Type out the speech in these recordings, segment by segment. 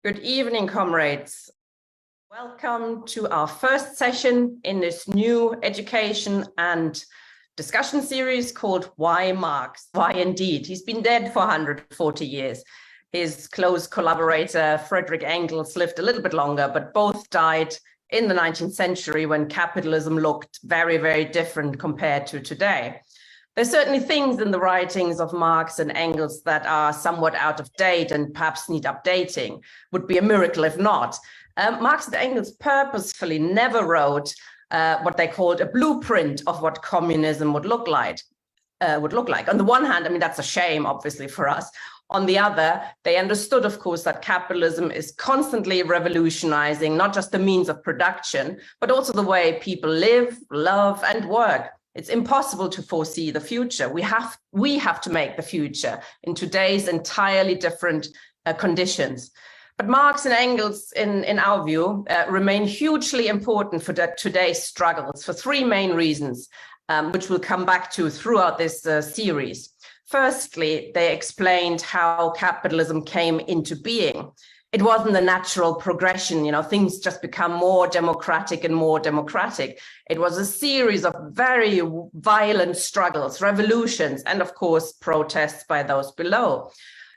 Good evening, comrades. Welcome to our first session in this new education and discussion series called Why Marx? Why indeed? He's been dead for 140 years. His close collaborator, Marx and Engels, lived a little bit longer, but both died in the 19th century when capitalism looked very, very different compared to today. There's certainly things in the writings of Marx and Engels that are somewhat out of date and perhaps need updating. Would be a miracle if not. Marx and Engels purposefully never wrote what they called a blueprint of what communism would look like. On the one hand, I mean, that's a shame, obviously, for us. On the other, they understood, of course, that capitalism is constantly revolutionizing not just the means of production, but also the way people live, love, and work. It's impossible to foresee the future. We have to make the future in today's entirely different conditions. But Marx and Engels, in our view, remain hugely important for today's struggles for three main reasons, which we'll come back to throughout this series. Firstly, they explained how capitalism came into being. It wasn't a natural progression, things just become more democratic and more democratic. It was a series of very violent struggles, revolutions, and of course, protests by those below.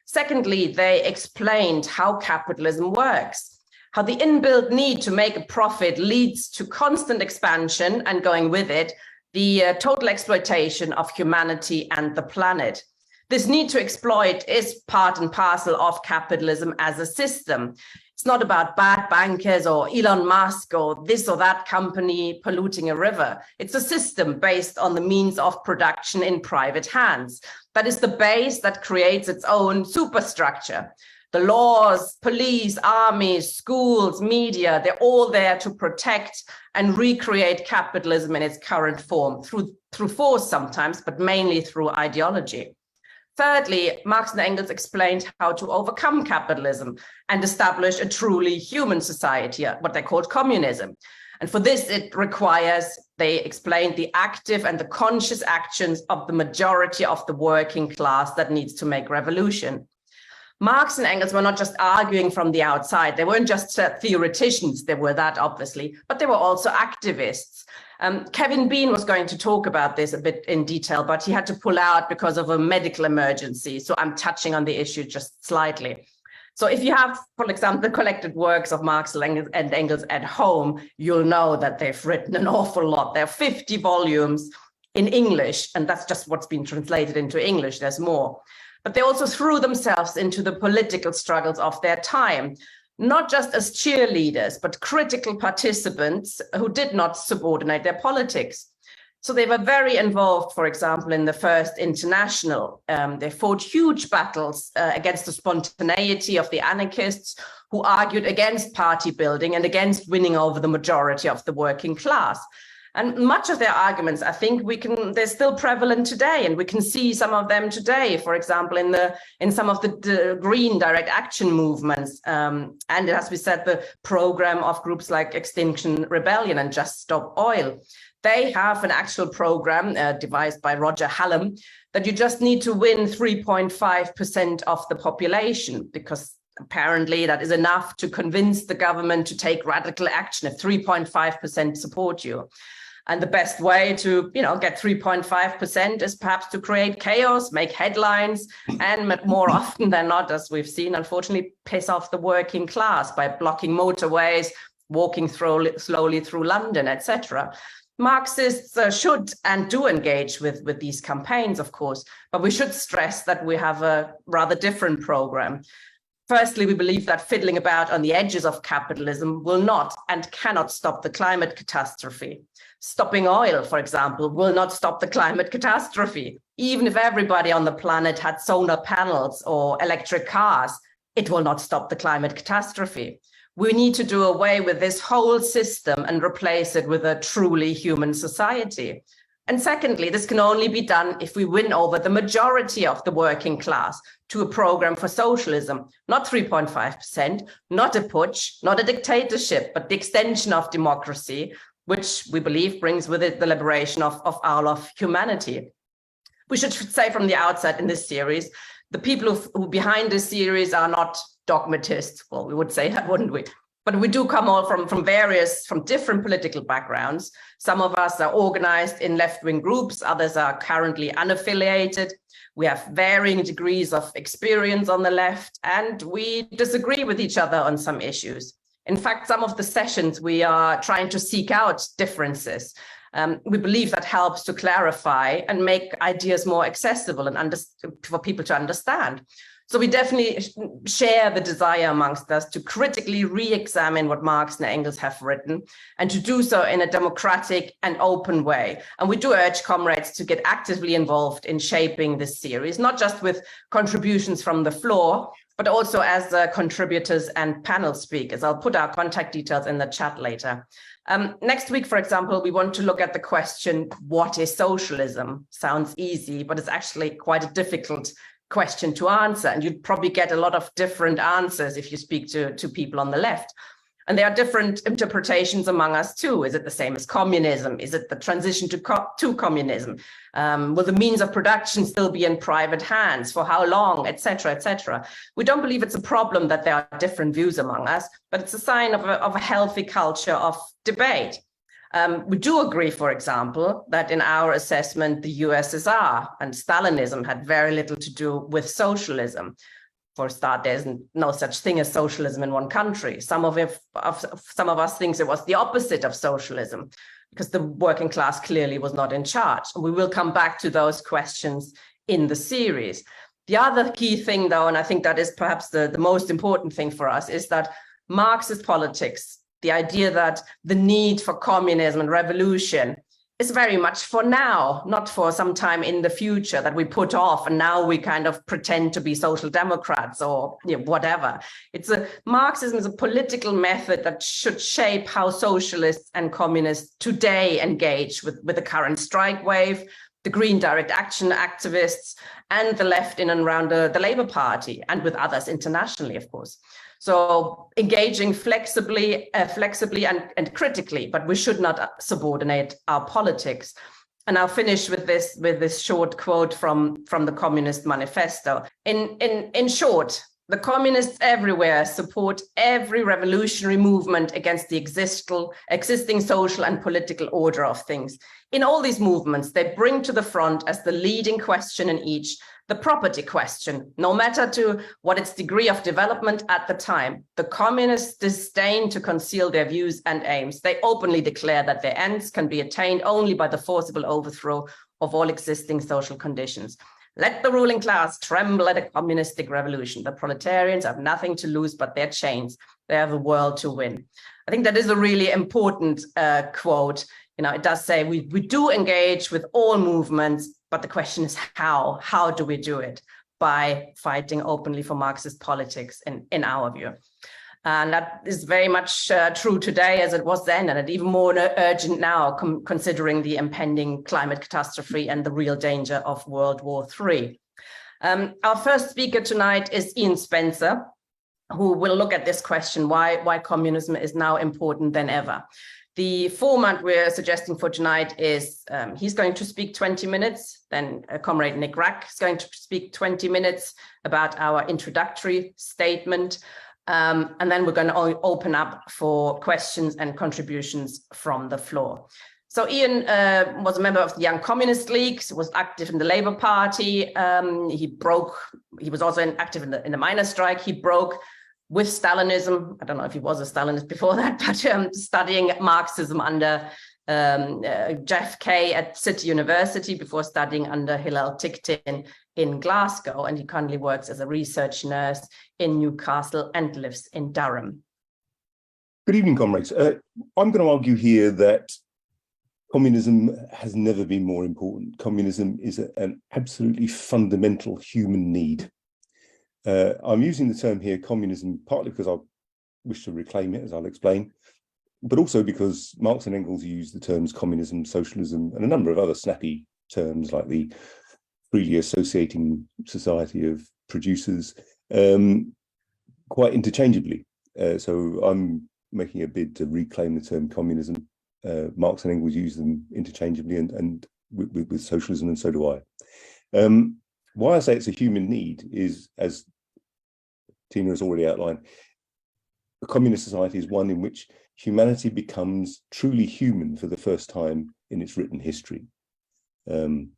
Secondly, they explained how capitalism works, how the inbuilt need to make a profit leads to constant expansion and going with it, the total exploitation of humanity and the planet. This need to exploit is part and parcel of capitalism as a system. It's not about bad bankers or Elon Musk or this or that company polluting a river. It's a system based on the means of production in private hands. That is the base that creates its own superstructure. The laws, police, armies, schools, media, they're all there to protect and recreate capitalism in its current form, through force sometimes, but mainly through ideology. Thirdly, Marx and Engels explained how to overcome capitalism and establish a truly human society, what they called communism. And for this, it requires, they explained, the active and the conscious actions of the majority of the working class that needs to make revolution. Marx and Engels were not just arguing from the outside. They weren't just theoreticians. They were that, obviously, but they were also activists. Kevin Bean was going to talk about this a bit in detail, but he had to pull out because of a medical emergency. So I'm touching on the issue just slightly. So if you have, for example, the collected works of Marx and Engels at home, you'll know that they've written an awful lot. There are 50 volumes in English, and that's just what's been translated into English. There's more. But they also threw themselves into the political struggles of their time, not just as cheerleaders, but critical participants who did not subordinate their politics. So they were very involved, for example, in the First International. They fought huge battles against the spontaneity of the anarchists who argued against party building and against winning over the majority of the working class. And much of their arguments, I think they're still prevalent today, and we can see some of them today, for example, in some of the green direct action movements. And as we said, the program of groups like Extinction Rebellion and Just Stop Oil. They have an actual program devised by Roger Hallam that you just need to win 3.5% of the population, because apparently that is enough to convince the government to take radical action if 3.5% support you. And the best way to, get 3.5% is perhaps to create chaos, make headlines, and more often than not, as we've seen, unfortunately, piss off the working class by blocking motorways, walking slowly through London, etc. Marxists should and do engage with these campaigns, of course, but we should stress that we have a rather different program. Firstly, we believe that fiddling about on the edges of capitalism will not and cannot stop the climate catastrophe. Stopping oil, for example, will not stop the climate catastrophe. Even if everybody on the planet had solar panels or electric cars, it will not stop the climate catastrophe. We need to do away with this whole system and replace it with a truly human society. And secondly, this can only be done if we win over the majority of the working class to a program for socialism, not 3.5%, not a putsch, not a dictatorship, but the extension of democracy, which we believe brings with it the liberation of all of humanity. We should say from the outset in this series The people who behind this series are not dogmatists. Well, we would say that, wouldn't we? But we do come all from different political backgrounds. Some of us are organized in left-wing groups, others are currently unaffiliated. We have varying degrees of experience on the left, and we disagree with each other on some issues. In fact, some of the sessions we are trying to seek out differences. We believe that helps to clarify and make ideas more accessible and for people to understand. So we definitely share the desire amongst us to critically re-examine what Marx and Engels have written, and to do so in a democratic and open way. And we do urge comrades to get actively involved in shaping this series, not just with contributions from the floor, but also as contributors and panel speakers. I'll put our contact details in the chat later. Next week, for example, we want to look at the question, what is socialism? Sounds easy, but it's actually quite a difficult question to answer. And you'd probably get a lot of different answers if you speak to people on the left. And there are different interpretations among us too. Is it the same as communism? Is it the transition to communism? Will the means of production still be in private hands? For how long, etc., etc.? We don't believe it's a problem that there are different views among us, but it's a sign of a healthy culture of debate. We do agree, for example, that in our assessment, the USSR and Stalinism had very little to do with socialism. For a start, there's no such thing as socialism in one country. Some of us think it was the opposite of socialism, because the working class clearly was not in charge. And we will come back to those questions in the series. The other key thing, though, and I think that is perhaps the most important thing for us, is that Marxist politics, the idea that the need for communism and revolution is very much for now, not for some time in the future that we put off, and now we kind of pretend to be social democrats or whatever. Marxism is a political method that should shape how socialists and communists today engage with the current strike wave, the green direct action activists, and the left in and around the Labour Party, and with others internationally, of course. So engaging flexibly and critically, but we should not subordinate our politics. And I'll finish with this short quote from the Communist Manifesto. In short, the communists everywhere support every revolutionary movement against the existing social and political order of things. In all these movements, they bring to the front as the leading question in each the property question, no matter to what its degree of development at the time. The communists disdain to conceal their views and aims. They openly declare that their ends can be attained only by the forcible overthrow of all existing social conditions. Let the ruling class tremble at a communistic revolution. The proletarians have nothing to lose but their chains. They have the world to win. I think that is a really important quote. It does say we do engage with all movements, but the question is how? How do we do it? By fighting openly for Marxist politics, in our view. And that is very much true today as it was then, and even more urgent now, considering the impending climate catastrophe and the real danger of World War III. Our first speaker tonight is Ian Spencer, who will look at this question, why communism is now important than ever. The format we're suggesting for tonight is he's going to speak 20 minutes, then Comrade Nick Rack is going to speak 20 minutes about our introductory statement, and then we're going to open up for questions and contributions from the floor. So Ian was a member of the Young Communist League, was active in the Labour Party. He was also active in the miners' strike. He broke with Stalinism. I don't know if he was a Stalinist before that, but studying Marxism under Jeff Kay at City University before studying under Hillel Ticktin in Glasgow. And he currently works as a research nurse in Newcastle and lives in Durham. Good evening, comrades. I'm going to argue here that communism has never been more important. Communism is an absolutely fundamental human need. I'm using the term here, communism, partly because I wish to reclaim it, as I'll explain, but also because Marx and Engels use the terms communism, socialism, and a number of other snappy terms like the freely associating society of producers quite interchangeably. So I'm making a bid to reclaim the term communism. Marx and Engels use them interchangeably and with socialism, and so do I. why I say it's a human need is, as Tina has already outlined, a communist society is one in which humanity becomes truly human for the first time in its written history. The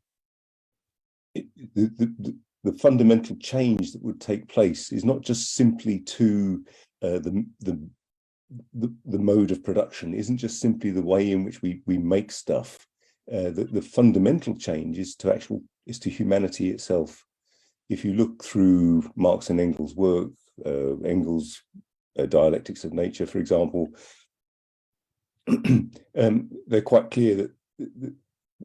fundamental change that would take place is not just simply to the mode of production, isn't just simply the way in which we make stuff. The fundamental change is to humanity itself. If you look through Marx and Engels' work, Engels' dialectics of nature, for example, they're quite clear that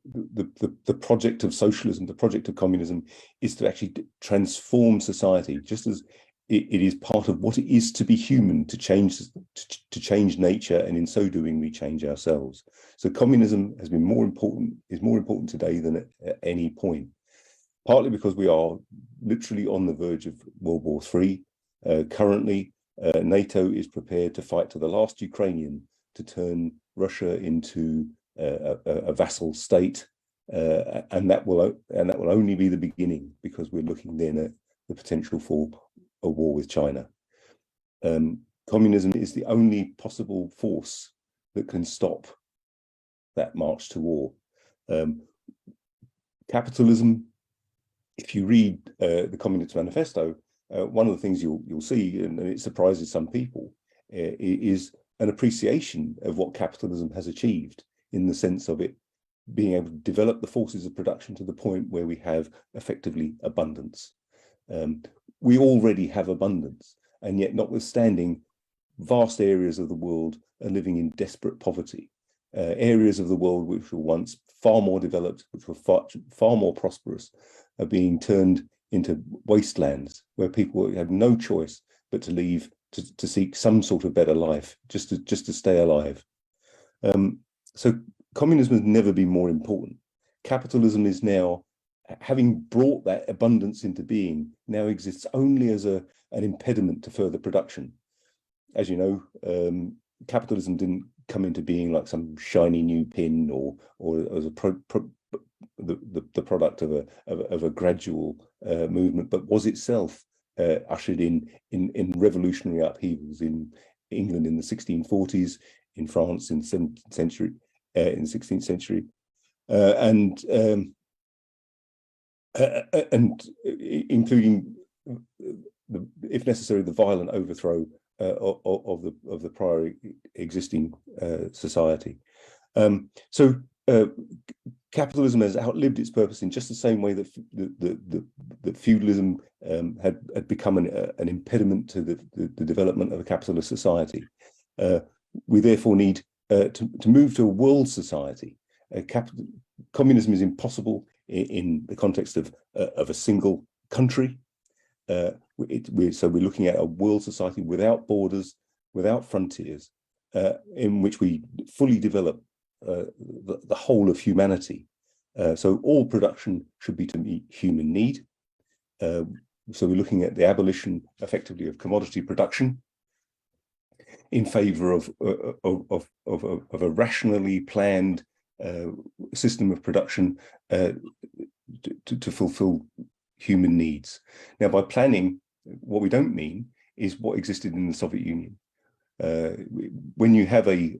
the project of socialism, the project of communism, is to actually transform society, just as it is part of what it is to be human, to change nature, and in so doing we change ourselves. So communism is more important today than at any point, partly because we are literally on the verge of World War III. Currently, NATO is prepared to fight to the last Ukrainian to turn Russia into a vassal state, and that will only be the beginning, because we're looking then at the potential for a war with China. Communism is the only possible force that can stop that march to war. Capitalism, if you read the Communist Manifesto, one of the things you'll see, and it surprises some people, is an appreciation of what capitalism has achieved, in the sense of it being able to develop the forces of production to the point where we have effectively abundance. We already have abundance, and yet notwithstanding, vast areas of the world are living in desperate poverty. Areas of the world which were once far more developed, which were far more prosperous, are being turned into wastelands where people have no choice but to leave to seek some sort of better life, just to stay alive. So communism has never been more important. Capitalism is now, having brought that abundance into being, now exists only as an impediment to further production. As you know, capitalism didn't come into being like some shiny new pin, or as the product of a gradual movement, but was itself ushered in revolutionary upheavals in England in the 1640s, in France in the 16th century, and including, if necessary, the violent overthrow of the prior existing society. So capitalism has outlived its purpose in just the same way that feudalism had become an impediment to the development of a capitalist society. We therefore need to move to a world society. Communism is impossible in the context of a single country. So we're looking at a world society without borders, without frontiers, in which we fully develop the whole of humanity. So all production should be to meet human need. So we're looking at the abolition, effectively, of commodity production in favor of a rationally planned system of production to fulfill human needs. Now, by planning, what we don't mean is what existed in the Soviet Union. When you have a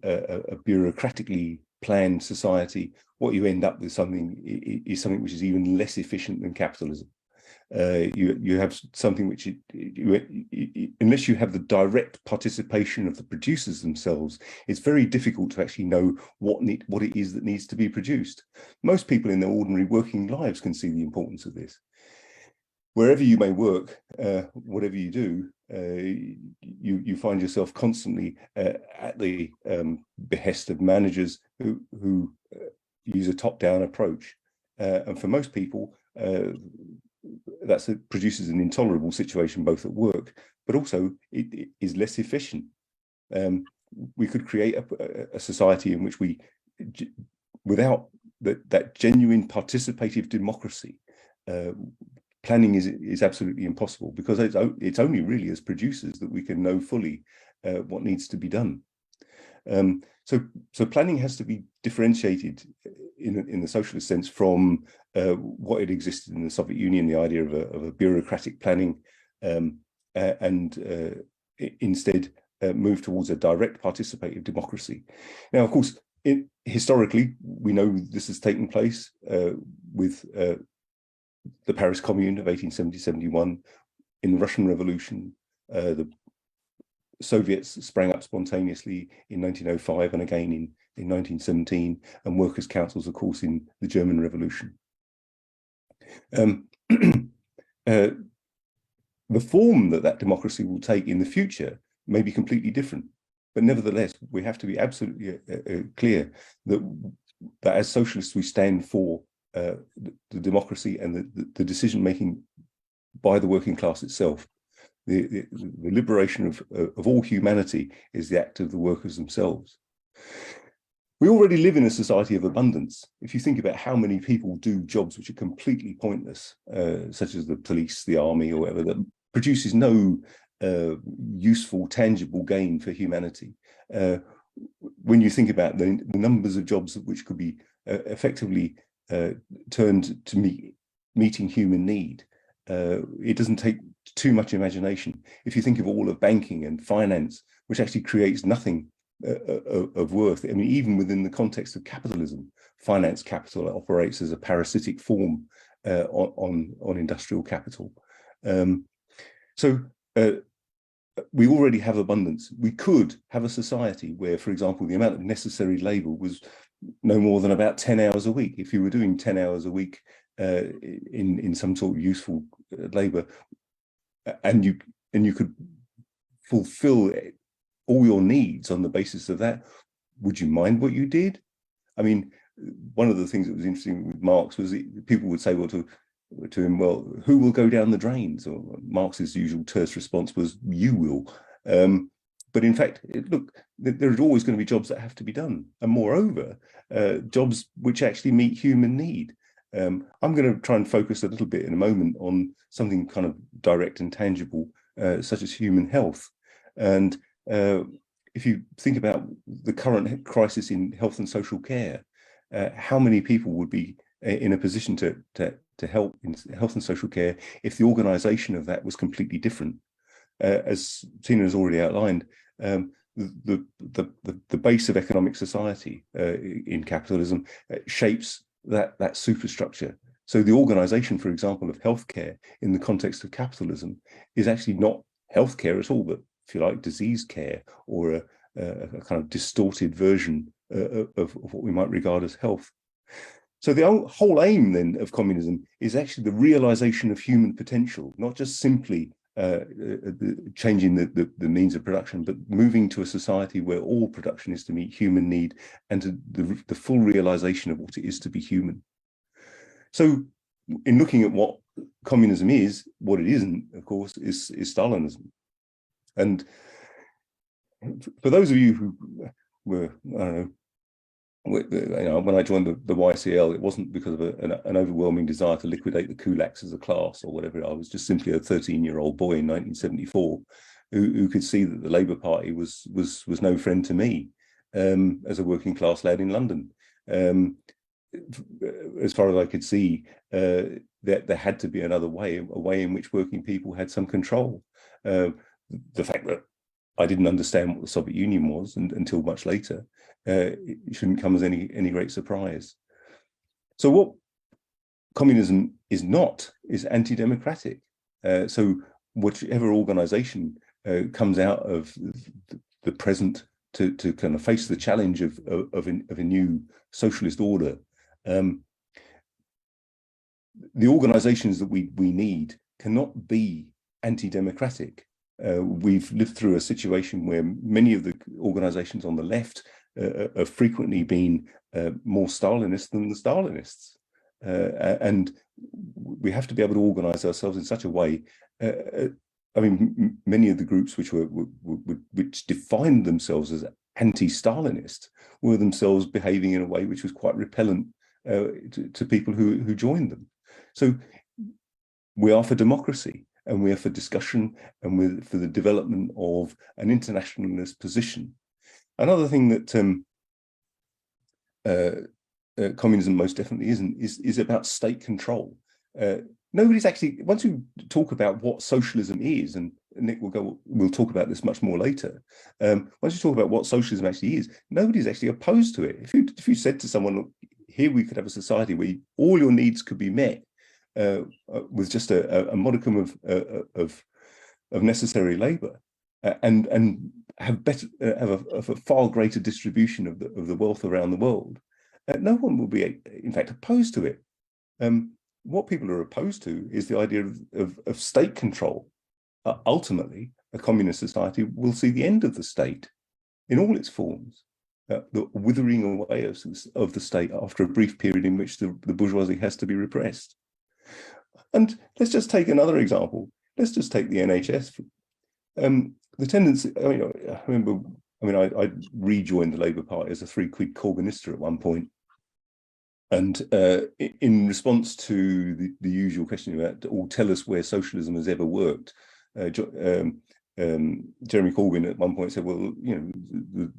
bureaucratically planned society, what you end up with is something which is even less efficient than capitalism. You have something which, unless you have the direct participation of the producers themselves, it's very difficult to actually know what it is that needs to be produced. Most people in their ordinary working lives can see the importance of this. Wherever you may work, whatever you do, you find yourself constantly at the behest of managers who use a top-down approach. And for most people, that produces an intolerable situation, both at work, but also it is less efficient. We could create a society in which without that genuine participative democracy, planning is absolutely impossible, because it's only really as producers that we can know fully what needs to be done. So planning has to be differentiated in the socialist sense from what had existed in the Soviet Union, the idea of a bureaucratic planning, and instead move towards a direct participative democracy. Now, of course, historically, we know this has taken place with the Paris Commune of 1870-71, in the Russian Revolution, the Soviets sprang up spontaneously in 1905 and again in 1917, and workers' councils, of course, in the German Revolution. The form that democracy will take in the future may be completely different, but nevertheless, we have to be absolutely clear that as socialists, we stand for the democracy and the decision-making by the working class itself. The liberation of all humanity is the act of the workers themselves. We already live in a society of abundance. If you think about how many people do jobs which are completely pointless, such as the police, the army, or whatever, that produces no useful, tangible gain for humanity. When you think about the numbers of jobs which could be effectively turned to meeting human need, it doesn't take too much imagination. If you think of all of banking and finance, which actually creates nothing of worth. I mean, even within the context of capitalism, finance capital operates as a parasitic form on industrial capital. So we already have abundance. We could have a society where, for example, the amount of necessary labor was no more than about 10 hours a week. If you were doing 10 hours a week in some sort of useful labor, and you could fulfill all your needs on the basis of that, would you mind what you did? I mean, one of the things that was interesting with Marx was people would say, well, to him, well, who will go down the drains? Or Marx's usual terse response was, you will. But in fact, look, there are always going to be jobs that have to be done. And moreover, jobs which actually meet human need. I'm going to try and focus a little bit in a moment on something kind of direct and tangible, such as human health. And if you think about the current crisis in health and social care, how many people would be in a position to help in health and social care if the organization of that was completely different? As Tina has already outlined, the base of economic society in capitalism shapes that superstructure. So the organization, for example, of healthcare in the context of capitalism is actually not healthcare at all, but, if you like, disease care, or a kind of distorted version of what we might regard as health. So the whole aim then of communism is actually the realization of human potential, not just simply changing the means of production, but moving to a society where all production is to meet human need and to the full realization of what it is to be human. So in looking at what communism is, what it isn't, of course, is Stalinism. And for those of you who were, I don't know, when I joined the YCL, it wasn't because of an overwhelming desire to liquidate the kulaks as a class or whatever. I was just simply a 13-year-old boy in 1974 who could see that the Labour Party was no friend to me as a working class lad in London. As far as I could see, that there had to be another way, a way in which working people had some control. The fact that I didn't understand what the Soviet Union was until much later, it shouldn't come as any great surprise. So what communism is not is anti-democratic. So whichever organization comes out of the present to kind of face the challenge of a new socialist order, the organizations that we need cannot be anti-democratic. We've lived through a situation where many of the organizations on the left have frequently been more Stalinist than the Stalinists. And we have to be able to organize ourselves in such a way. I mean, many of the groups which defined themselves as anti-Stalinist were themselves behaving in a way which was quite repellent to people who joined them. So we are for democracy, and we are for discussion, and we're for the development of an internationalist position. Another thing that communism most definitely isn't is about state control. Nobody's actually, once you talk about what socialism is, and Nick we'll talk about this much more later. Once you talk about what socialism actually is, nobody's actually opposed to it. If you said to someone, look, here we could have a society where all your needs could be met with just a modicum of necessary labor, and have a far greater distribution of the wealth around the world, no one will be, in fact, opposed to it. What people are opposed to is the idea of state control. Ultimately, a communist society will see the end of the state in all its forms, the withering away of the state after a brief period in which the bourgeoisie has to be repressed. And let's just take another example. Let's just take the NHS. The tendency, I rejoined the Labour Party as a 3-quid Corbynista at one point. And in response to the usual question about, tell us where socialism has ever worked, Jeremy Corbyn at one point said, well, the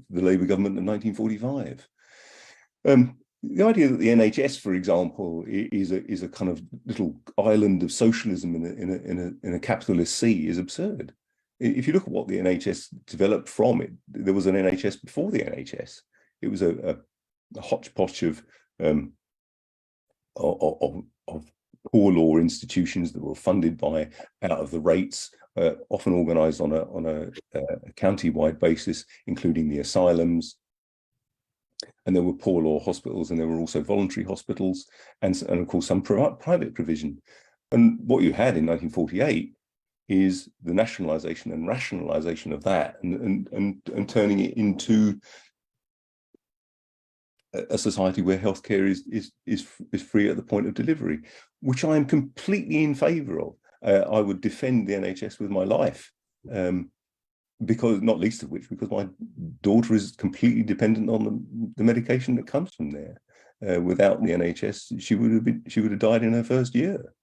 Labour government of 1945. The idea that the NHS, for example, is a kind of little island of socialism in a capitalist sea is absurd. If you look at what the NHS developed from it, there was an NHS before the NHS. It was a hodgepodge of poor law institutions that were funded out of the rates, often organised on a county-wide basis, including the asylums. And there were poor law hospitals, and there were also voluntary hospitals, and of course some private provision. And what you had in 1948 is the nationalisation and rationalisation of that, and turning it into a society where healthcare is free at the point of delivery, which I am completely in favour of. I would defend the NHS with my life, because, not least of which, because my daughter is completely dependent on the medication that comes from there. Without the NHS, she would have died in her first year.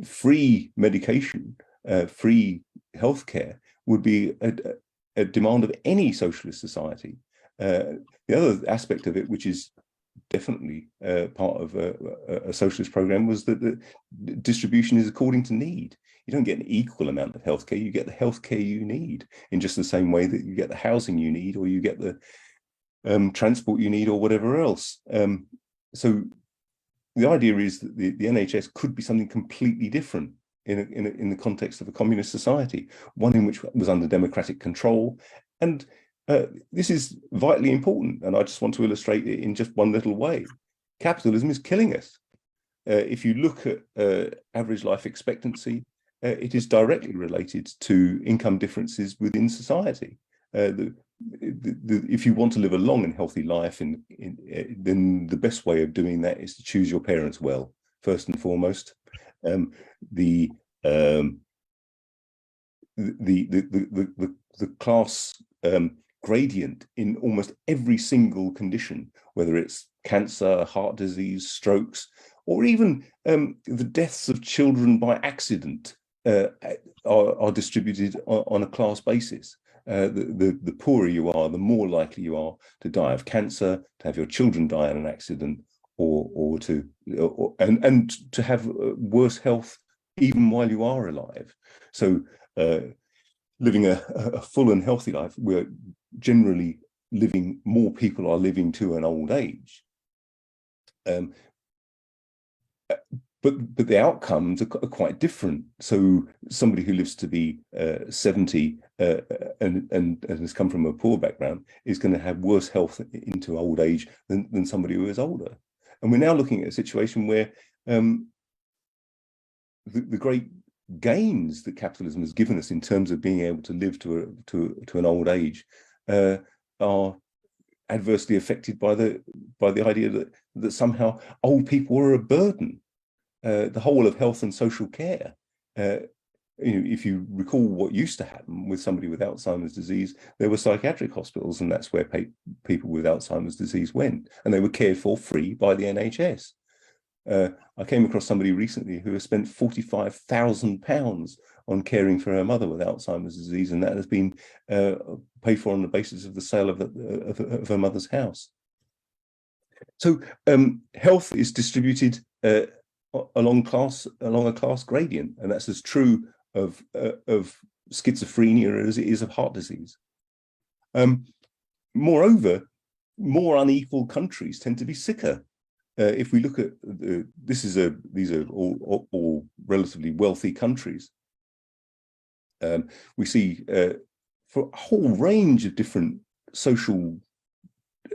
Free medication, free healthcare would be a demand of any socialist society. The other aspect of it, which is definitely part of a socialist program, was that the distribution is according to need. You don't get an equal amount of healthcare, you get the healthcare you need, in just the same way that you get the housing you need, or you get the transport you need, or whatever else. So the idea is that the NHS could be something completely different in the context of a communist society, one in which was under democratic control. And this is vitally important, and I just want to illustrate it in just one little way. Capitalism is killing us. If you look at average life expectancy, it is directly related to income differences within society. If you want to live a long and healthy life, then the best way of doing that is to choose your parents well, first and foremost. The class gradient in almost every single condition, whether it's cancer, heart disease, strokes, or even the deaths of children by accident, are distributed on a class basis. The poorer you are, the more likely you are to die of cancer, to have your children die in an accident, or to have worse health even while you are alive. So living a full and healthy life, we're generally living, more people are living to an old age. But the outcomes are quite different. So somebody who lives to be 70 and has come from a poor background is going to have worse health into old age than somebody who is older. And we're now looking at a situation where the great gains that capitalism has given us in terms of being able to live to an old age are adversely affected by the idea that somehow old people are a burden. The whole of health and social care. If you recall what used to happen with somebody with Alzheimer's disease, there were psychiatric hospitals, and that's where people with Alzheimer's disease went, and they were cared for free by the NHS. I came across somebody recently who has spent £45,000 on caring for her mother with Alzheimer's disease, and that has been paid for on the basis of the sale of her mother's house. So health is distributed along a class gradient, and that's as true of schizophrenia as it is of heart disease. Moreover, more unequal countries tend to be sicker. If we look at these are all relatively wealthy countries. We see for a whole range of different social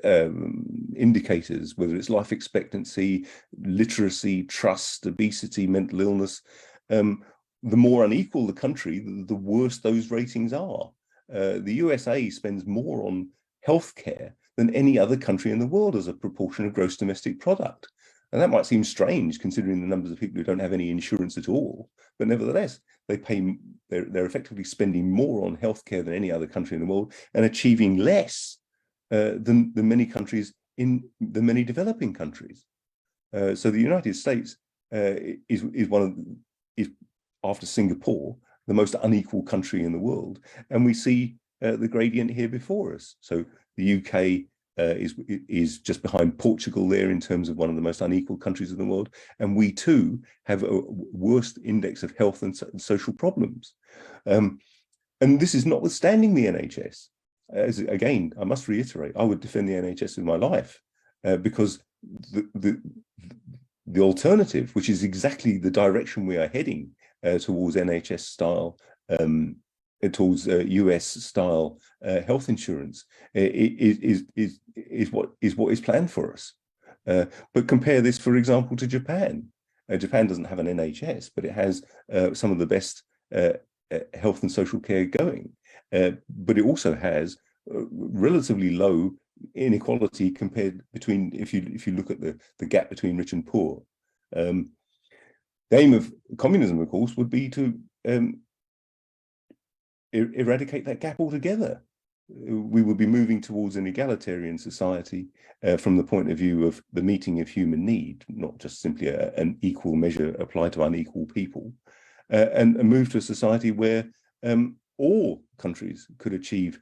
indicators, whether it's life expectancy, literacy, trust, obesity, mental illness. The more unequal the country, the worse those ratings are. The USA spends more on healthcare than any other country in the world as a proportion of gross domestic product. And that might seem strange considering the numbers of people who don't have any insurance at all, but nevertheless, they're effectively spending more on healthcare than any other country in the world and achieving less than many countries in the many developing countries. So the United States is after Singapore, the most unequal country in the world, and we see the gradient here before us. So the UK is just behind Portugal there in terms of one of the most unequal countries in the world, and we too have a worst index of health and social problems. And this is notwithstanding the NHS. Again, I must reiterate, I would defend the NHS with my life because the alternative, which is exactly the direction we are heading towards NHS style, towards US style health insurance, is what is planned for us. But compare this, for example, to Japan. Japan doesn't have an NHS, but it has some of the best health and social care going. But it also has relatively low inequality compared between, if you look at the gap between rich and poor. The aim of communism, of course, would be to eradicate that gap altogether. We would be moving towards an egalitarian society from the point of view of the meeting of human need, not just simply an equal measure applied to unequal people, and move to a society where all countries could achieve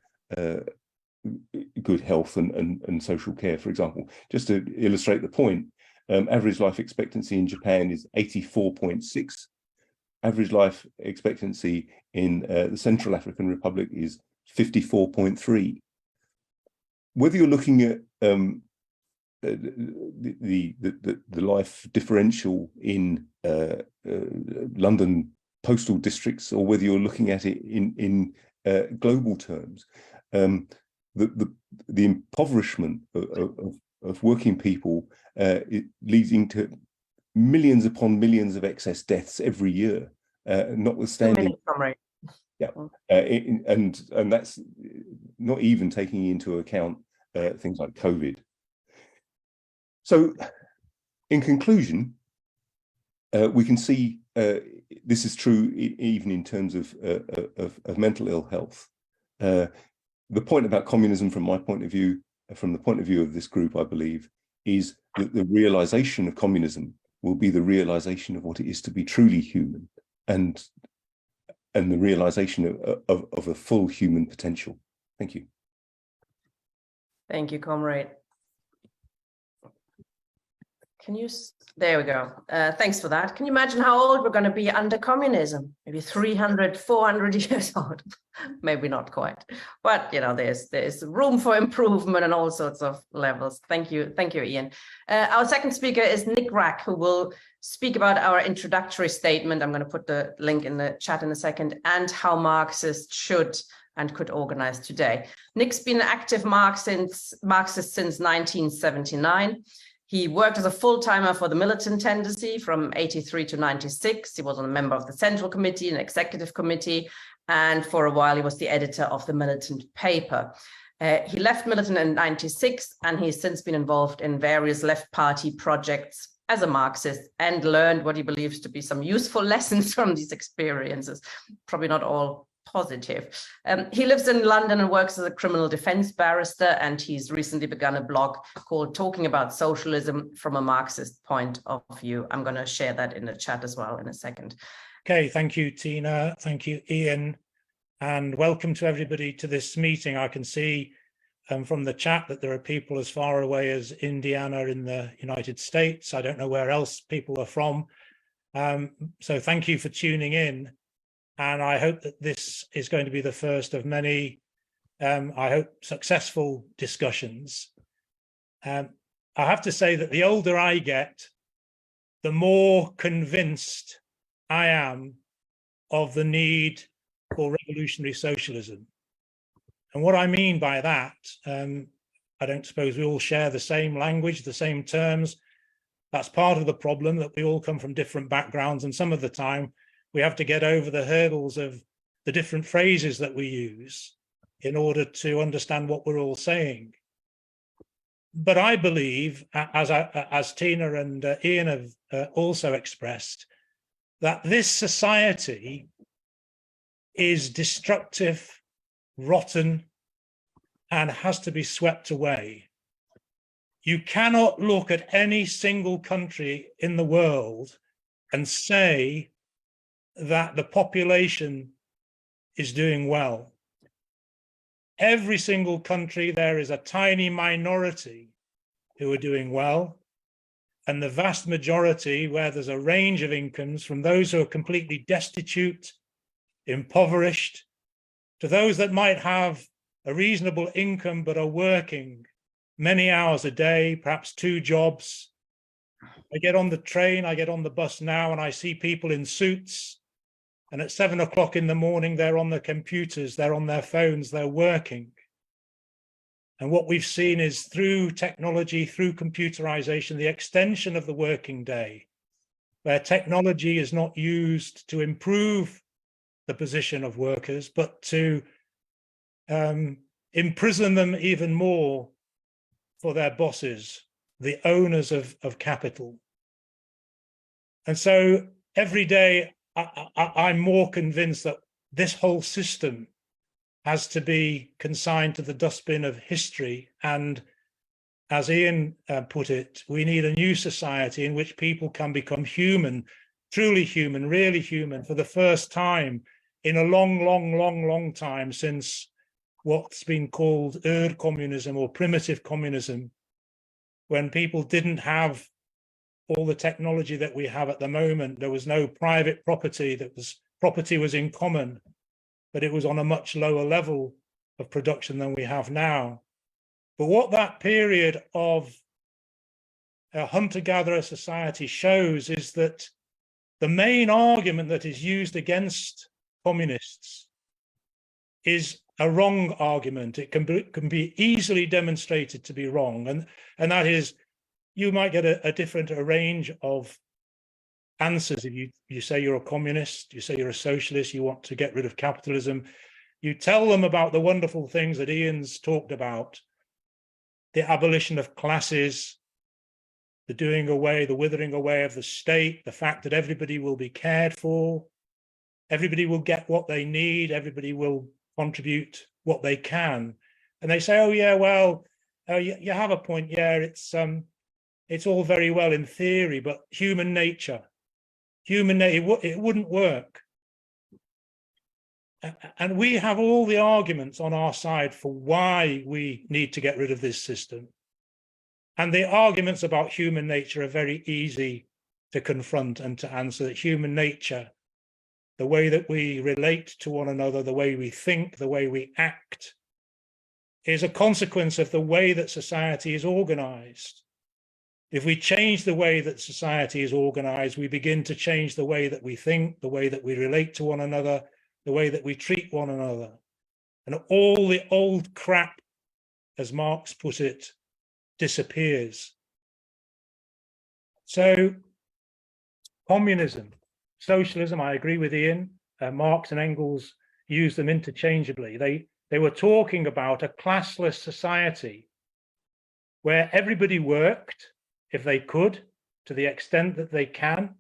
good health and social care. For example, just to illustrate the point, average life expectancy in Japan is 84.6. Average life expectancy in the Central African Republic is 54.3. Whether you're looking at the life differential in London postal districts, or whether you're looking at it in global terms, the impoverishment of working people leading to millions upon millions of excess deaths every year, notwithstanding. Yeah, and that's not even taking into account things like COVID. So, in conclusion, we can see this is true even in terms of mental ill health. The point about communism, from my point of view, from the point of view of this group, I believe, is that the realization of communism will be the realization of what it is to be truly human, and the realization of a full human potential. Thank you. Thank you, comrade. There we go. Thanks for that. Can you imagine how old we're going to be under communism? Maybe 300, 400 years old. Maybe not quite. But, you know, there's room for improvement on all sorts of levels. Thank you, Ian. Our second speaker is Nick Rack, who will speak about our introductory statement. I'm going to put the link in the chat in a second, and how Marxists should and could organize today. Nick's been an active Marxist since 1979. He worked as a full-timer for the militant tendency from 83 to 96. He was a member of the Central Committee and Executive Committee, and for a while he was the editor of the militant paper. He left militant in 96, and he's since been involved in various left party projects as a Marxist, and learned what he believes to be some useful lessons from these experiences, probably not all positive. He lives in London and works as a criminal defense barrister, and he's recently begun a blog called Talking About Socialism from a Marxist Point of View. I'm going to share that in the chat as well in a second. Okay, thank you, Tina. Thank you, Ian. And welcome to everybody to this meeting. I can see from the chat that there are people as far away as Indiana in the United States. I don't know where else people are from. So thank you for tuning in. And I hope that this is going to be the first of many, I hope, successful discussions. I have to say that the older I get, the more convinced I am of the need for revolutionary socialism. And what I mean by that, I don't suppose we all share the same language, the same terms. That's part of the problem, that we all come from different backgrounds, and some of the time we have to get over the hurdles of the different phrases that we use in order to understand what we're all saying. But I believe, as Tina and Ian have also expressed, that this society is destructive, rotten, and has to be swept away. You cannot look at any single country in the world and say that the population is doing well. Every single country, there is a tiny minority who are doing well, and the vast majority, where there's a range of incomes, from those who are completely destitute, impoverished, to those that might have a reasonable income but are working many hours a day, perhaps 2 jobs. I get on the train, I get on the bus now, and I see people in suits, and at 7 o'clock in the morning, they're on their computers, they're on their phones, they're working. And what we've seen is, through technology, through computerization, the extension of the working day, where technology is not used to improve the position of workers, but to imprison them even more for their bosses, the owners of capital. And so every day I'm more convinced that this whole system has to be consigned to the dustbin of history. And as Ian put it, we need a new society in which people can become human, truly human, really human, for the first time in a long time since what's been called Communism or primitive communism, when people didn't have all the technology that we have at the moment. There was no private property, property was in common, but it was on a much lower level of production than we have now. But what that period of a hunter-gatherer society shows is that the main argument that is used against communists is a wrong argument. It can be easily demonstrated to be wrong, and that is, you might get a range of answers. If you say you're a communist, you say you're a socialist, you want to get rid of capitalism, you tell them about the wonderful things that Ian's talked about, the abolition of classes, the withering away of the state, the fact that everybody will be cared for, everybody will get what they need, everybody will contribute what they can. And they say, oh yeah, well, you have a point, yeah, it's all very well in theory, but human nature, it wouldn't work. And we have all the arguments on our side for why we need to get rid of this system. And the arguments about human nature are very easy to confront and to answer. That human nature, the way that we relate to one another, the way we think, the way we act, is a consequence of the way that society is organized. If we change the way that society is organized, we begin to change the way that we think, the way that we relate to one another, the way that we treat one another. And all the old crap, as Marx put it, disappears. So communism, socialism, I agree with Ian. Marx and Engels use them interchangeably. They were talking about a classless society where everybody worked, if they could, to the extent that they can,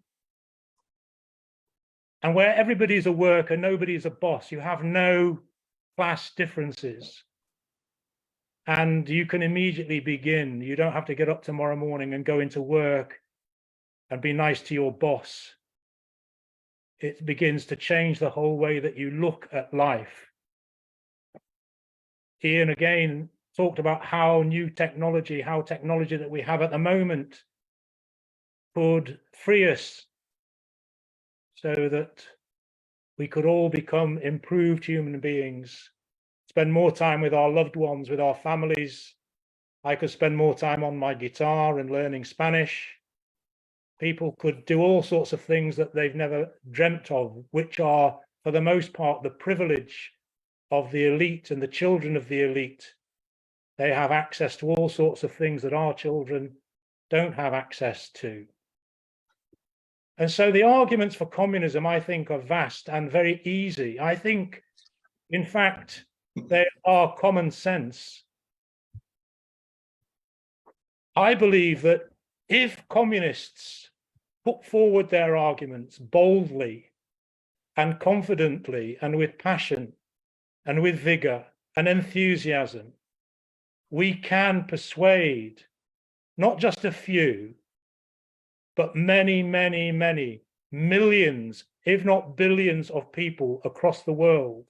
and where everybody's a worker, nobody's a boss. You have no class differences. And you can immediately begin. You don't have to get up tomorrow morning and go into work and be nice to your boss. it begins to change the whole way that you look at life. Ian again talked about how technology that we have at the moment could free us so that we could all become improved human beings, spend more time with our loved ones, with our families. I could spend more time on my guitar and learning Spanish. People could do all sorts of things that they've never dreamt of, which are, for the most part, the privilege of the elite and the children of the elite. They have access to all sorts of things that our children don't have access to. And so the arguments for communism, I think, are vast and very easy. I think, in fact, they are common sense. I believe that if communists put forward their arguments boldly and confidently and with passion and with vigor and enthusiasm, we can persuade not just a few, but many, many, many millions, if not billions of people across the world,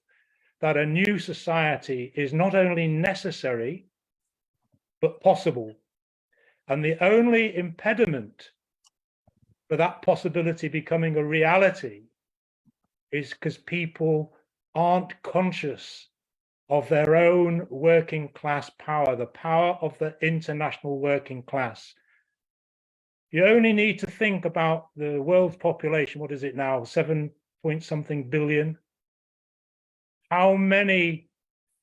that a new society is not only necessary, but possible. And the only impediment for that possibility becoming a reality is because people aren't conscious of their own working class power, the power of the international working class. You only need to think about the world's population. What is it now? 7-point-something billion. How many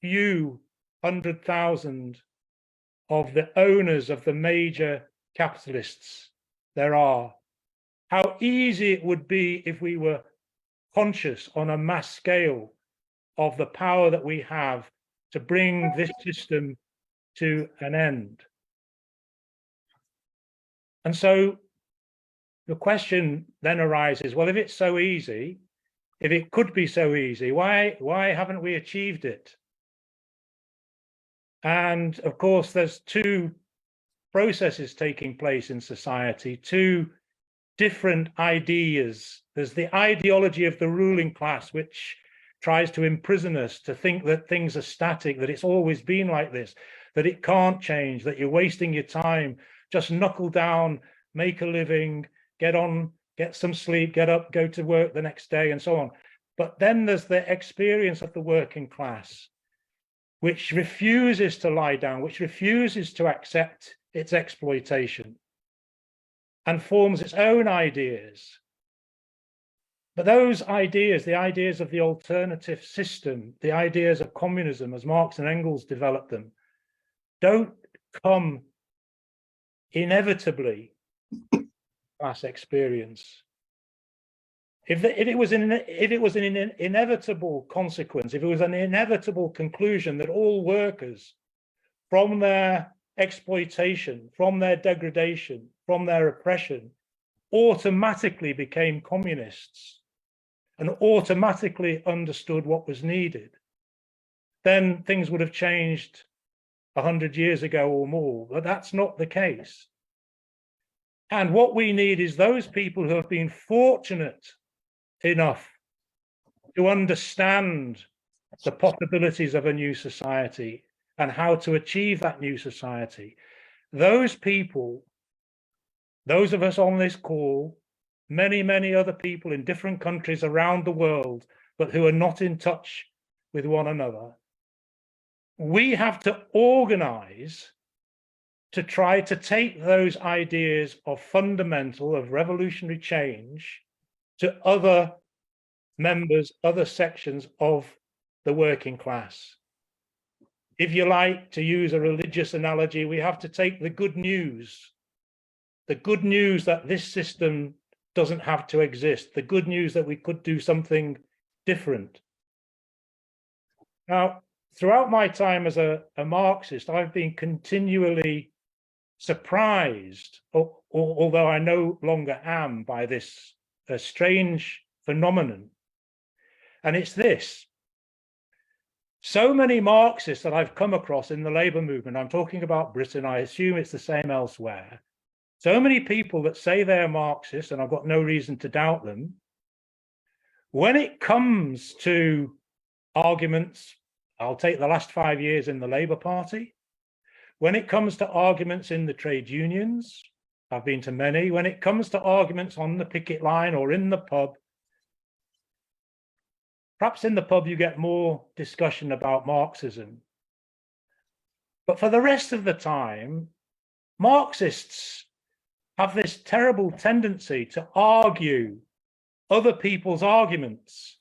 few 100,000 of the owners of the major capitalists there are? How easy it would be if we were conscious on a mass scale of the power that we have to bring this system to an end. And so the question then arises, well, if it's so easy, if it could be so easy, why haven't we achieved it? And of course, there's two processes taking place in society, two different ideas. There's the ideology of the ruling class, which tries to imprison us to think that things are static, that it's always been like this, that it can't change, that you're wasting your time, just knuckle down, make a living, get on, get some sleep, get up, go to work the next day, and so on. But then there's the experience of the working class, which refuses to lie down, which refuses to accept its exploitation and forms its own ideas. But those ideas, the ideas of the alternative system, the ideas of communism, as Marx and Engels developed them, don't come inevitably class experience. If it was an inevitable consequence, if it was an inevitable conclusion that all workers, from their exploitation, from their degradation, from their oppression, automatically became communists and automatically understood what was needed, then things would have changed 100 years ago or more. But that's not the case. And what we need is those people who have been fortunate enough to understand the possibilities of a new society and how to achieve that new society. Those people, those of us on this call, many, many other people in different countries around the world, but who are not in touch with one another, we have to organize to try to take those ideas of fundamental, of revolutionary change to other members, other sections of the working class. If you like to use a religious analogy, we have to take the good news that this system doesn't have to exist, the good news that we could do something different. Now, throughout my time as a Marxist, I've been continually surprised, although I no longer am, by this strange phenomenon. And it's this. So many Marxists that I've come across in the labor movement, I'm talking about Britain, I assume it's the same elsewhere. So many people that say they're Marxists, and I've got no reason to doubt them, When it comes to arguments, I'll take the last 5 years in the Labour Party. When it comes to arguments in the trade unions, I've been to many. When it comes to arguments on the picket line or in the pub, perhaps in the pub you get more discussion about Marxism. But for the rest of the time, Marxists have this terrible tendency to argue other people's arguments.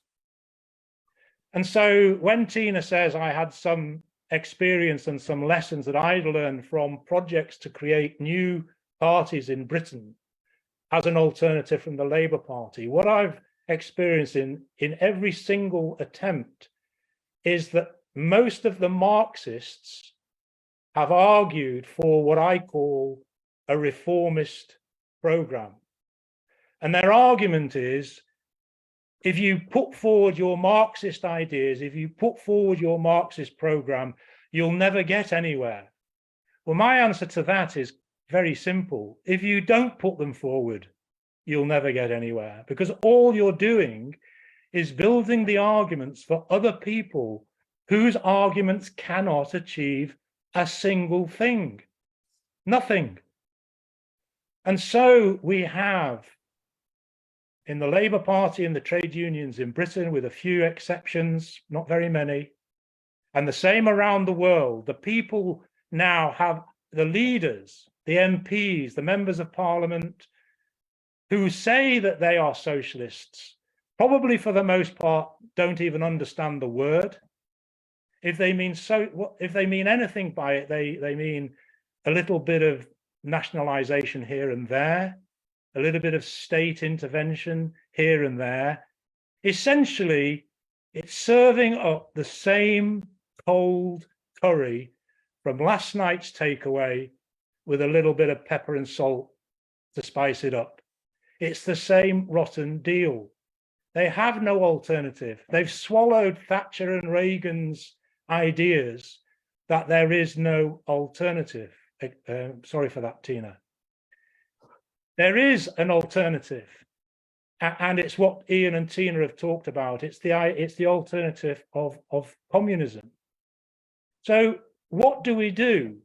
And so when Tina says I had some experience and some lessons that I'd learned from projects to create new parties in Britain as an alternative from the Labour Party, what I've experienced in every single attempt is that most of the Marxists have argued for what I call a reformist program. And their argument is, if you put forward your Marxist ideas, if you put forward your Marxist program, you'll never get anywhere. Well, my answer to that is very simple. If you don't put them forward, you'll never get anywhere, because all you're doing is building the arguments for other people whose arguments cannot achieve a single thing, nothing. And so we have in the Labour Party and the trade unions in Britain, with a few exceptions, not very many, and the same around the world, the people now have the leaders, the MPs, the members of parliament, who say that they are socialists, probably for the most part don't even understand the word. If they mean anything by it, they mean a little bit of nationalization here and there, a little bit of state intervention here and there. Essentially, it's serving up the same cold curry from last night's takeaway with a little bit of pepper and salt to spice it up. It's the same rotten deal. They have no alternative. They've swallowed Thatcher and Reagan's ideas that there is no alternative. Sorry for that, Tina. There is an alternative, and it's what Ian and Tina have talked about. It's the alternative of communism. So what do we do?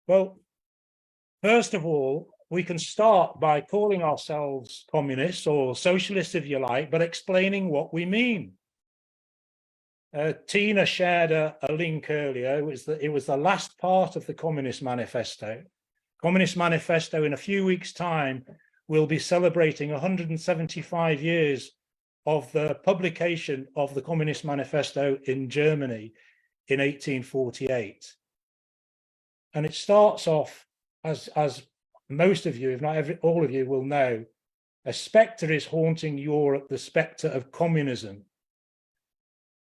Well, first of all, we can start by calling ourselves communists or socialists, if you like, but explaining what we mean. Tina shared a link earlier. It was the last part of the Communist Manifesto. Communist Manifesto, in a few weeks' time, will be celebrating 175 years of the publication of the Communist Manifesto in Germany in 1848. And it starts off, as most of you, if not all of you, will know, a spectre is haunting Europe, the spectre of communism.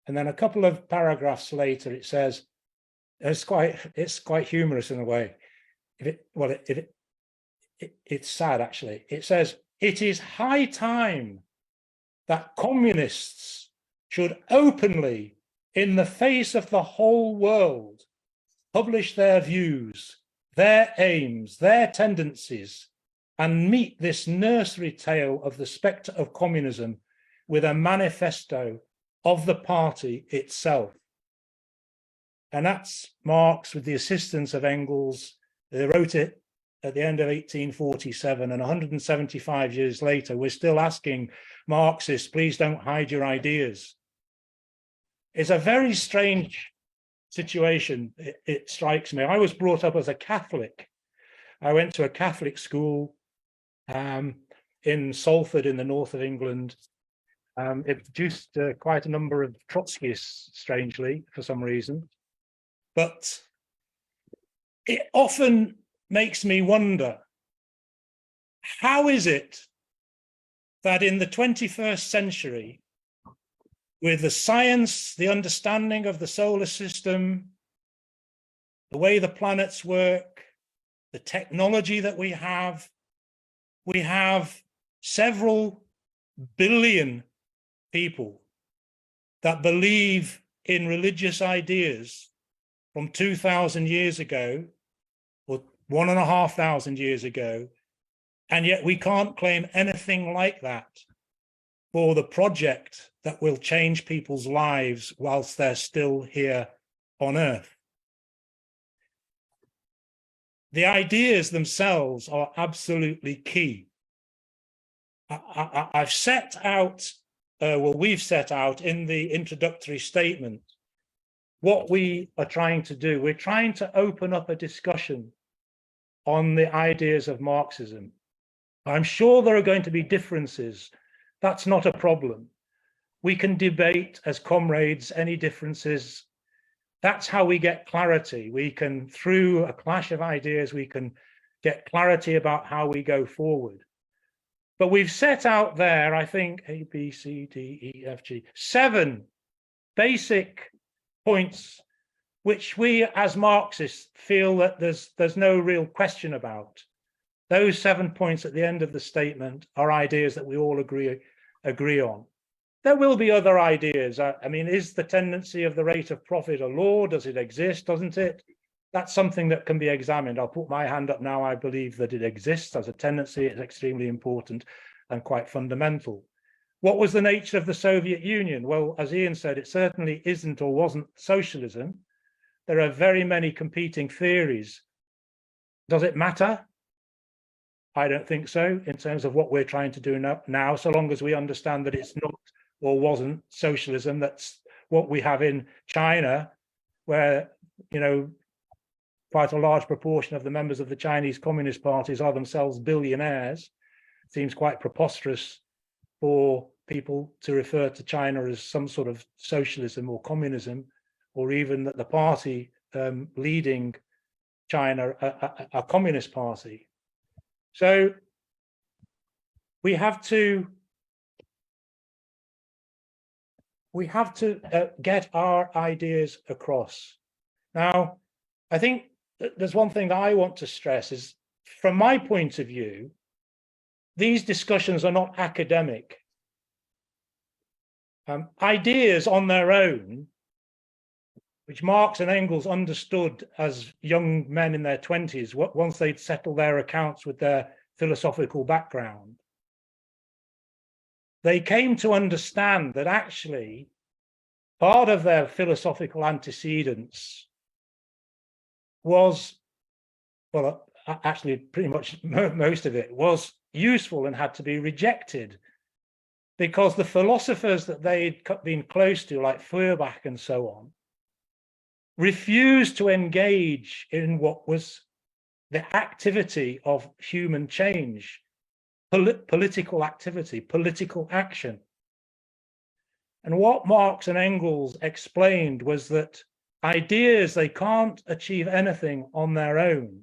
And then a couple of paragraphs later, it says, it's quite humorous in a way. It's sad, actually. It says, it is high time that communists should openly, in the face of the whole world, publish their views, their aims, their tendencies, and meet this nursery tale of the spectre of communism with a manifesto of the party itself. And that's Marx, with the assistance of Engels. They wrote it at the end of 1847, and 175 years later, we're still asking Marxists, please don't hide your ideas. It's a very strange situation, it strikes me. I was brought up as a Catholic. I went to a Catholic school in Salford in the north of England. It produced quite a number of Trotskyists, strangely, for some reason. But it often makes me wonder, how is it that in the 21st century, with the science, the understanding of the solar system, the way the planets work, the technology that we have several billion people that believe in religious ideas from 2,000 years ago or 1,500 years ago, and yet we can't claim anything like that for the project that will change people's lives whilst they're still here on Earth. The ideas themselves are absolutely key. I've set out, we've set out in the introductory statement what we are trying to do. We're trying to open up a discussion on the ideas of Marxism. I'm sure there are going to be differences. That's not a problem. We can debate as comrades any differences. That's how we get clarity. We can, through a clash of ideas, we can get clarity about how we go forward. But we've set out there, I think, A, B, C, D, E, F, G, 7 basic points which we as Marxists feel that there's no real question about. Those 7 points at the end of the statement are ideas that we all agree on. There will be other ideas. I mean, is the tendency of the rate of profit a law? Does it exist? Doesn't it? That's something that can be examined. I'll put my hand up now. I believe that it exists as a tendency. It's extremely important and quite fundamental. What was the nature of the Soviet Union? Well, as Ian said, it certainly isn't or wasn't socialism. There are very many competing theories. Does it matter? I don't think so, in terms of what we're trying to do now, so long as we understand that it's not or wasn't socialism. That's what we have in China, where, you know, quite a large proportion of the members of the Chinese Communist parties are themselves billionaires. It seems quite preposterous for people to refer to China as some sort of socialism or communism, or even that the party leading China, a communist party. So we have to get our ideas across. Now, I think there's one thing that I want to stress is, from my point of view, these discussions are not academic. Ideas on their own, which Marx and Engels understood as young men in their 20s, once they'd settled their accounts with their philosophical background, they came to understand that actually part of their philosophical antecedents was, well, actually pretty much most of it was useful and had to be rejected, because the philosophers that they'd been close to, like Feuerbach and so on, refused to engage in what was the activity of human change, political activity, political action. And what Marx and Engels explained was that ideas, they can't achieve anything on their own.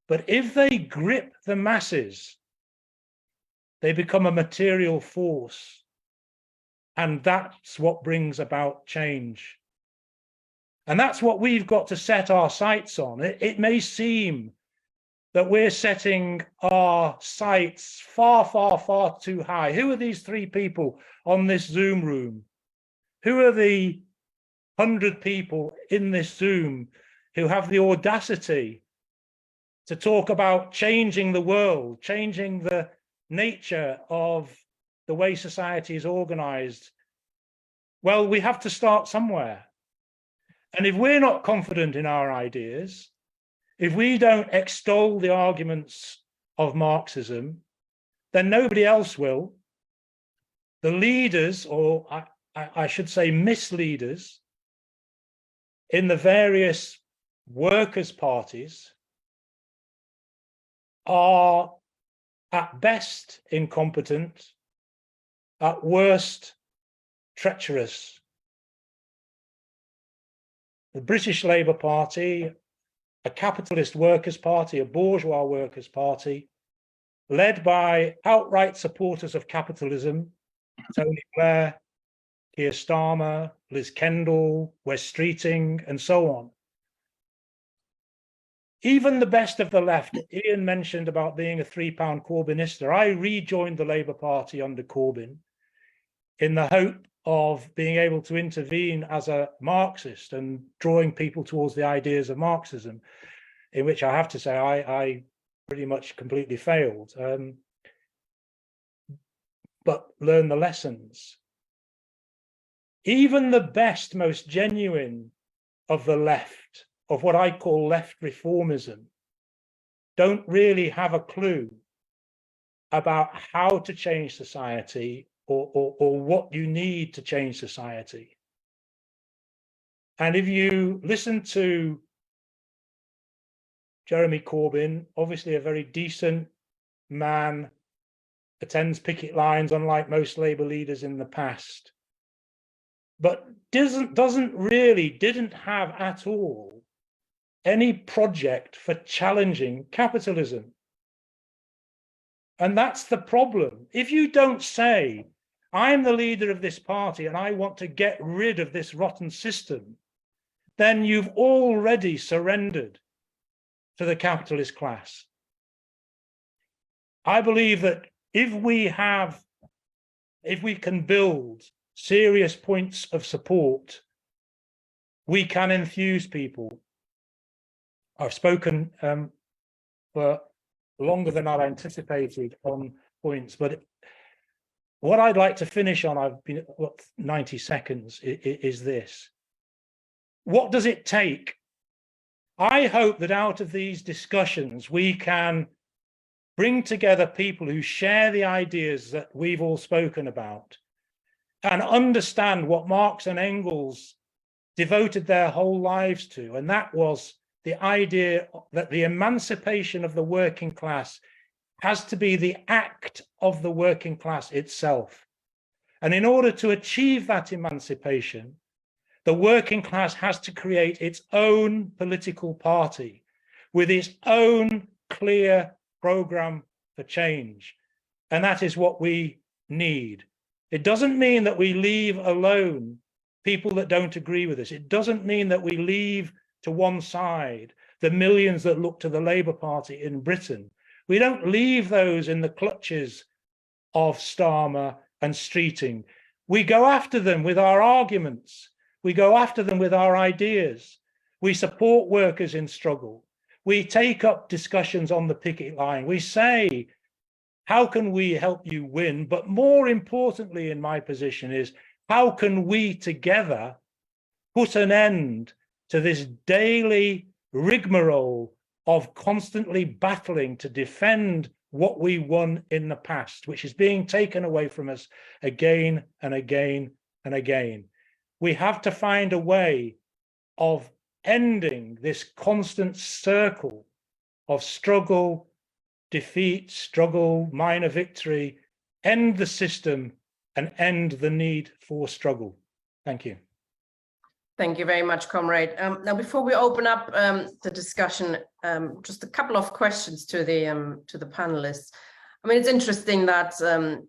But if they grip the masses, they become a material force. And that's what brings about change. And that's what we've got to set our sights on. It may seem that we're setting our sights far, far, far too high. Who are these 3 people on this Zoom room? Who are the 100 people in this Zoom who have the audacity to talk about changing the world, changing the nature of the way society is organized? Well, we have to start somewhere. And if we're not confident in our ideas, if we don't extol the arguments of Marxism, then nobody else will. The leaders, or I should say misleaders, in the various workers' parties are at best incompetent, at worst treacherous. The British Labour Party, a capitalist workers' party, a bourgeois workers' party, led by outright supporters of capitalism, Tony Blair, Keir Starmer, Liz Kendall, Wes Streeting, and so on. Even the best of the left, Ian mentioned about being a £3 Corbynista. I rejoined the Labour Party under Corbyn in the hope of being able to intervene as a Marxist and drawing people towards the ideas of Marxism, in which I have to say I pretty much completely failed. but learn the lessons. Even the best, most genuine of the left, of what I call left reformism, don't really have a clue about how to change society or what you need to change society. And if you listen to Jeremy Corbyn, obviously a very decent man, attends picket lines unlike most Labour leaders in the past, but didn't have at all any project for challenging capitalism. And that's the problem. If you don't say, I'm the leader of this party and I want to get rid of this rotten system, then you've already surrendered to the capitalist class. I believe that if we can build serious points of support, we can enthuse people. I've spoken for longer than I'd anticipated on points, but what I'd like to finish on, I've been 90 seconds, is this. What does it take? I hope that out of these discussions, we can bring together people who share the ideas that we've all spoken about and understand what Marx and Engels devoted their whole lives to, and that was the idea that the emancipation of the working class has to be the act of the working class itself. And in order to achieve that emancipation, the working class has to create its own political party with its own clear program for change. And that is what we need. It doesn't mean that we leave alone people that don't agree with us. It doesn't mean that we leave to one side the millions that look to the Labour Party in Britain. We don't leave those in the clutches of Starmer and Streeting. We go after them with our arguments. We go after them with our ideas. We support workers in struggle. We take up discussions on the picket line. We say, how can we help you win? But more importantly, in my position is, how can we together put an end to this daily rigmarole of constantly battling to defend what we won in the past, which is being taken away from us again and again and again. We have to find a way of ending this constant circle of struggle, defeat, struggle, minor victory, end the system and end the need for struggle. Thank you. Thank you very much, Comrade. Now, before we open up the discussion, just a couple of questions to the panelists. I mean, it's interesting that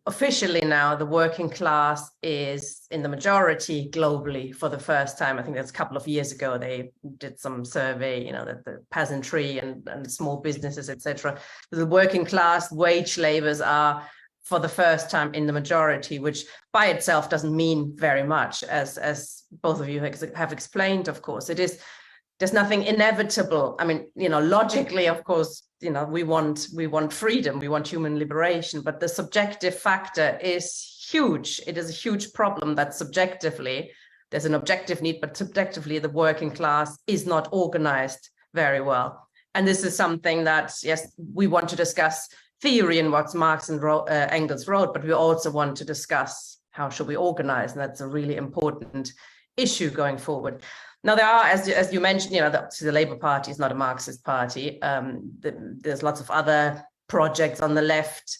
officially now the working class is in the majority globally for the first time. I think that's a couple of years ago they did some survey, you know, that the peasantry and small businesses, etc. The working class wage laborers are for the first time in the majority, which by itself doesn't mean very much, as both of you have explained. Of course, there's nothing inevitable. I mean, you know, logically, of course, you know, we want freedom, we want human liberation, but the subjective factor is huge. It is a huge problem that subjectively there's an objective need, but subjectively the working class is not organized very well. And this is something that, yes, we want to discuss theory and what Marx and Engels wrote, but we also want to discuss how should we organize, and that's a really important issue going forward. Now, there are, as you mentioned, you know, the Labour Party is not a Marxist party. There's lots of other projects on the left.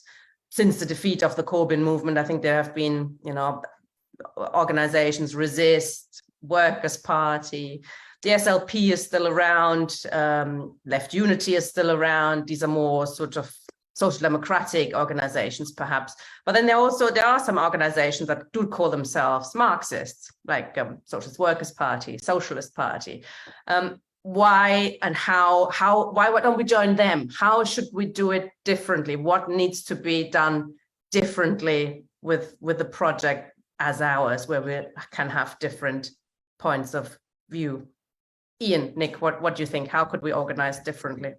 Since the defeat of the Corbyn movement, I think there have been, you know, organizations, Resist, Workers' Party, the SLP is still around, Left Unity is still around. These are more sort of social democratic organizations, perhaps. But then there are some organizations that do call themselves Marxists, like Socialist Workers' Party, Socialist Party. Why and why don't we join them? How should we do it differently? What needs to be done differently with the project as ours, where we can have different points of view? Ian, Nick, what do you think? How could we organize differently?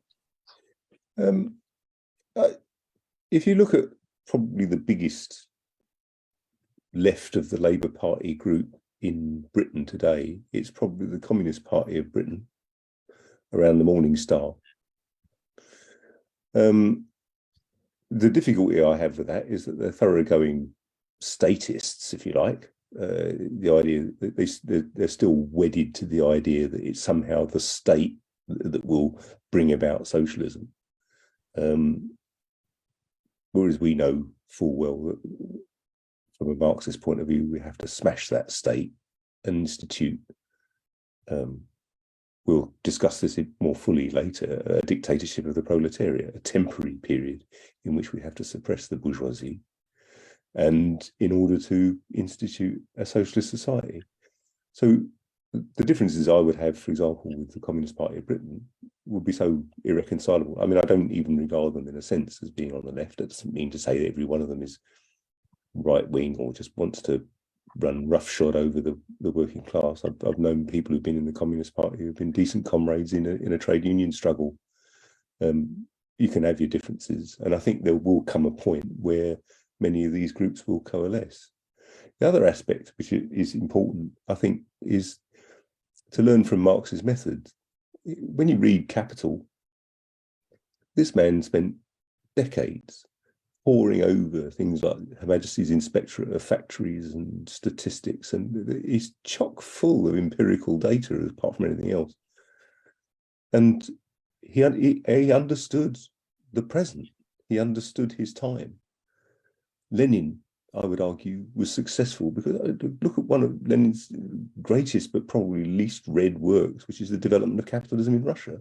If you look at probably the biggest left of the Labour Party group in Britain today, it's probably the Communist Party of Britain around the Morning Star. The difficulty I have with that is that they're thoroughgoing statists, if you like. The idea that they're still wedded to the idea that it's somehow the state that will bring about socialism. Whereas we know full well that from a Marxist point of view, we have to smash that state and institute, we'll discuss this more fully later, a dictatorship of the proletariat, a temporary period in which we have to suppress the bourgeoisie, and in order to institute a socialist society. So the differences I would have, for example, with the Communist Party of Britain would be so irreconcilable. I mean, I don't even regard them in a sense as being on the left. That doesn't mean to say that every one of them is right-wing or just wants to run roughshod over the working class. I've known people who've been in the Communist Party who've been decent comrades in a trade union struggle. You can have your differences, and I think there will come a point where many of these groups will coalesce. The other aspect, which is important, I think, is to learn from Marx's methods. When you read Capital, this man spent decades poring over things like Her Majesty's Inspectorate of Factories and statistics, and he's chock full of empirical data apart from anything else. And he understood the present. He understood his time. Lenin, I would argue, was successful because look at one of Lenin's greatest but probably least read works, which is The Development of Capitalism in Russia.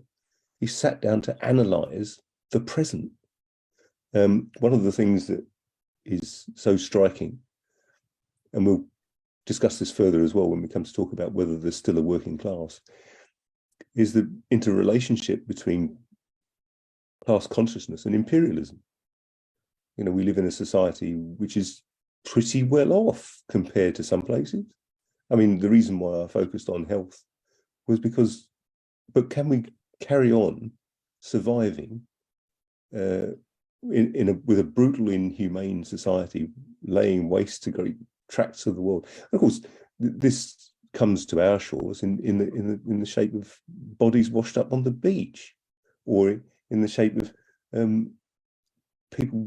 He sat down to analyze the present. One of the things that is so striking, and we'll discuss this further as well when we come to talk about whether there's still a working class, is the interrelationship between class consciousness and imperialism. You know, we live in a society which is pretty well off compared to some places. I mean, the reason why I focused on health was because, but can we carry on surviving with a brutal, inhumane society, laying waste to great tracts of the world? And of course, this comes to our shores in the shape of bodies washed up on the beach, or in the shape of people.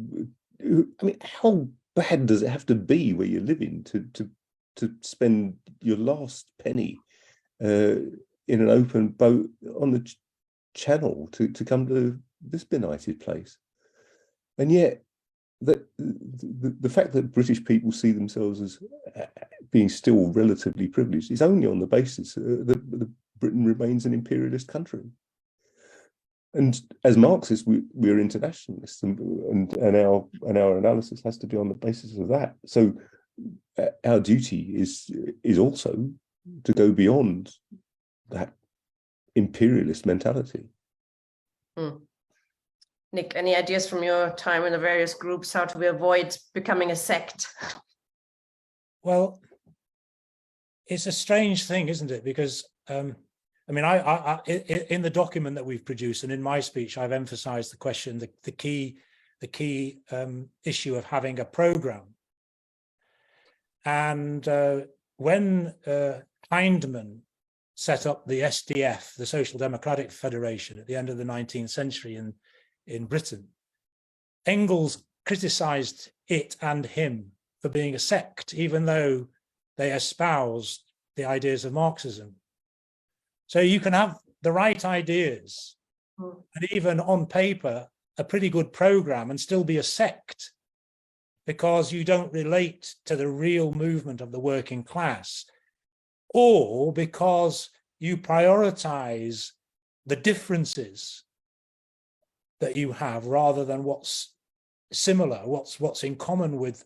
I mean, how bad does it have to be where you're living to spend your last penny in an open boat on the channel to come to this benighted place? And yet, the fact that British people see themselves as being still relatively privileged is only on the basis that Britain remains an imperialist country. And as Marxists, we're internationalists, and our analysis has to be on the basis of that. So our duty is also to go beyond that imperialist mentality. Nick, any ideas from your time in the various groups, how to avoid becoming a sect? Well, it's a strange thing, isn't it? Because I mean, in the document that we've produced and in my speech, I've emphasized the question, the key issue of having a program. And when Hyndman set up the SDF, the Social Democratic Federation, at the end of the 19th century in Britain, Engels criticized it and him for being a sect, even though they espoused the ideas of Marxism. So you can have the right ideas and even on paper a pretty good program and still be a sect because you don't relate to the real movement of the working class, or because you prioritize the differences that you have rather than what's similar, what's in common with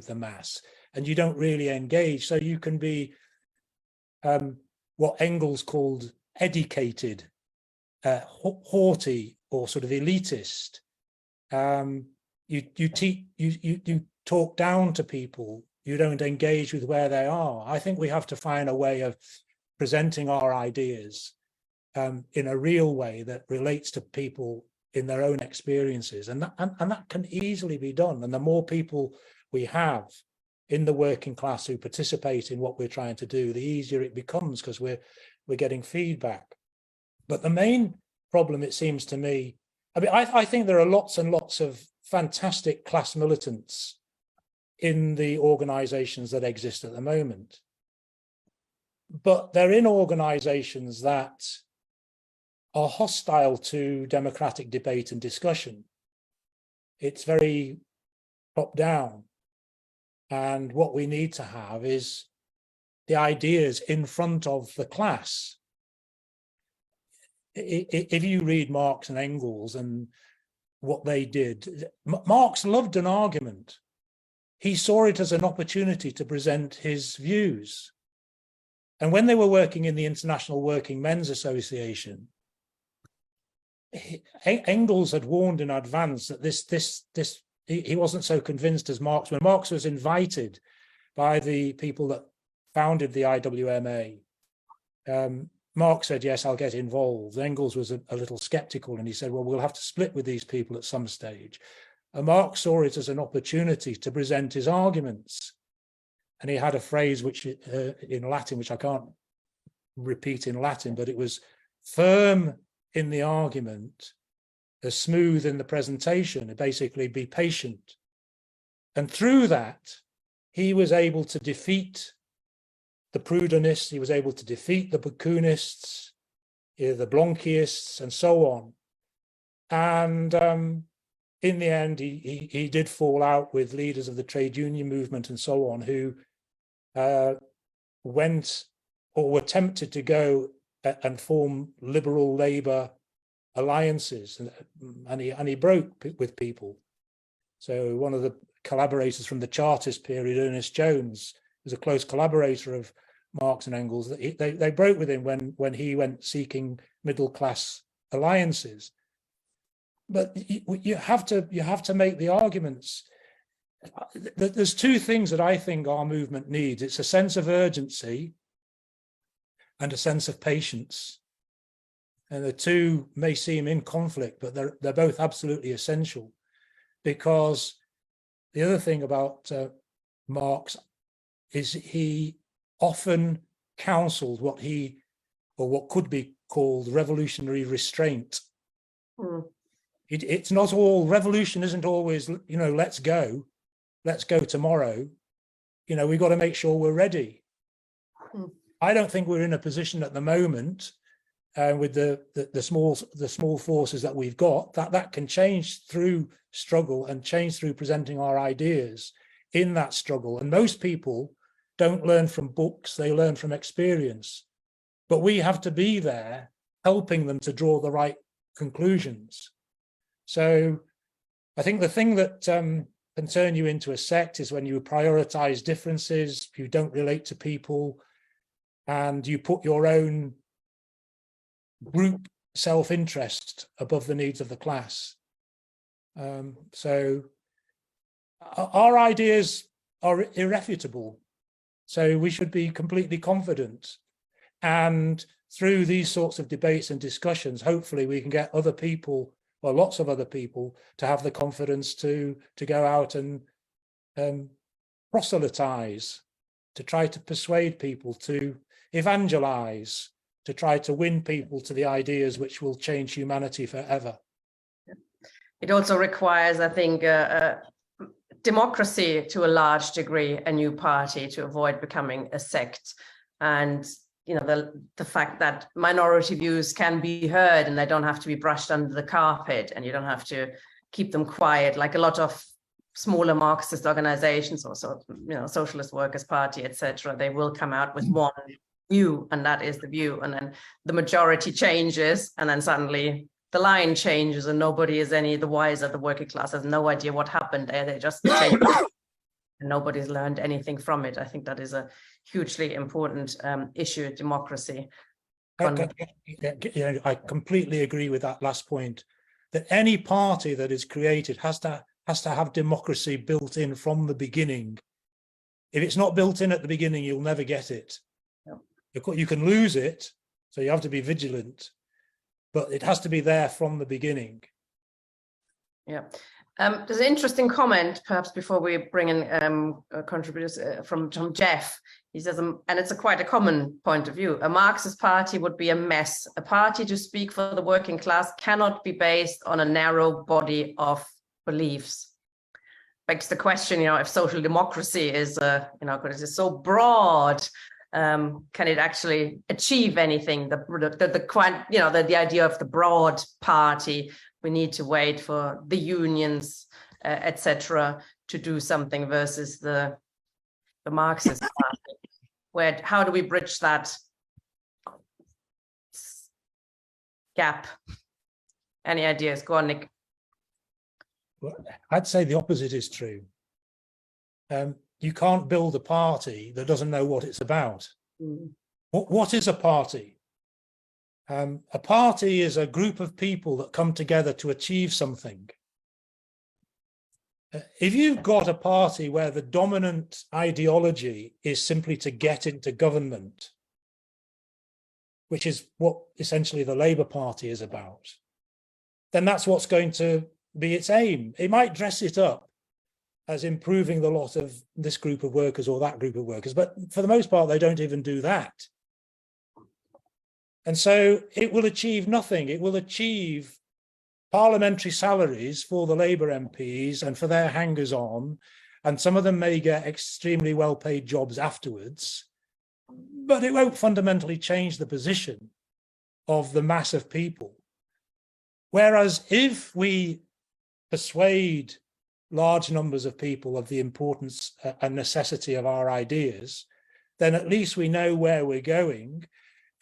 the mass, and you don't really engage. So you can be what Engels called educated, haughty, or sort of elitist. You talk down to people. You don't engage with where they are. I think we have to find a way of presenting our ideas in a real way that relates to people in their own experiences, and that can easily be done. And the more people we have in the working class who participate in what we're trying to do, the easier it becomes, because we're getting feedback. But the main problem, it seems to me, I mean, I think there are lots and lots of fantastic class militants in the organizations that exist at the moment. But they're in organizations that are hostile to democratic debate and discussion. It's very top down. And what we need to have is the ideas in front of the class. If you read Marx and Engels and what they did, Marx loved an argument. He saw it as an opportunity to present his views. And when they were working in the International Working Men's Association, Engels had warned in advance that he wasn't so convinced as Marx. When Marx was invited by the people that founded the IWMA, Marx said, yes, I'll get involved. Engels was a little skeptical, and he said, well, we'll have to split with these people at some stage. And Marx saw it as an opportunity to present his arguments. And he had a phrase which in Latin, which I can't repeat in Latin, but it was firm in the argument, smooth in the presentation, basically be patient. And through that, he was able to defeat the Proudhonists, he was able to defeat the Bakuinists, the Blanquists, and so on. And in the end, he did fall out with leaders of the trade union movement and so on, who went or were tempted to go and form liberal Labour alliances, and he broke with people. So one of the collaborators from the Chartist period, Ernest Jones, was a close collaborator of Marx and Engels. They broke with him when he went seeking middle class alliances. But you have to make the arguments. There's two things that I think our movement needs. It's a sense of urgency and a sense of patience. And the two may seem in conflict, but they're both absolutely essential. Because the other thing about Marx is he often counseled what could be called revolutionary restraint. It's not all, revolution isn't always, let's go tomorrow. We've got to make sure we're ready. I don't think we're in a position at the moment with the small forces that we've got, that can change through struggle and change through presenting our ideas in that struggle. And most people don't learn from books, they learn from experience. But we have to be there helping them to draw the right conclusions. So I think the thing that can turn you into a sect is when you prioritize differences, you don't relate to people, and you put your own group self-interest above the needs of the class. So our ideas are irrefutable. So we should be completely confident. And through these sorts of debates and discussions, hopefully we can get other people, well, lots of other people, to have the confidence to go out and proselytize, to try to persuade people, to evangelize, to try to win people to the ideas which will change humanity forever. It also requires, I think, democracy to a large degree, a new party, to avoid becoming a sect. And the fact that minority views can be heard and they don't have to be brushed under the carpet, and you don't have to keep them quiet like a lot of smaller Marxist organizations, or Socialist Workers' Party, etc. They will come out with one view, and that is the view, and then the majority changes, and then suddenly the line changes and nobody is any the wiser. The working class has no idea what happened there. They just changed and nobody's learned anything from it. I think that is a hugely important issue, democracy. I completely agree with that last point, that any party that is created has to have democracy built in from the beginning. If it's not built in at the beginning, you'll never get it. Yeah. You can lose it, so you have to be vigilant, but it has to be there from the beginning. Yeah. There's an interesting comment, perhaps before we bring in contributors from Jeff. He says, and it's quite a common point of view, a Marxist party would be a mess. A party to speak for the working class cannot be based on a narrow body of beliefs. Begs the question, if social democracy is, because it's so broad, can it actually achieve anything? The idea of the broad party, we need to wait for the unions, etc., to do something versus the Marxist party. How do we bridge that gap? Any ideas? Go on, Nick. Well, I'd say the opposite is true. You can't build a party that doesn't know what it's about. Mm. What is a party? A party is a group of people that come together to achieve something. If you've got a party where the dominant ideology is simply to get into government, which is what essentially the Labour Party is about, then that's what's going to be its aim. It might dress it up as improving the lot of this group of workers or that group of workers, but for the most part, they don't even do that. And so it will achieve nothing. It will achieve parliamentary salaries for the Labour MPs and for their hangers-on, and some of them may get extremely well-paid jobs afterwards, but it won't fundamentally change the position of the mass of people. Whereas if we persuade large numbers of people of the importance and necessity of our ideas, then at least we know where we're going,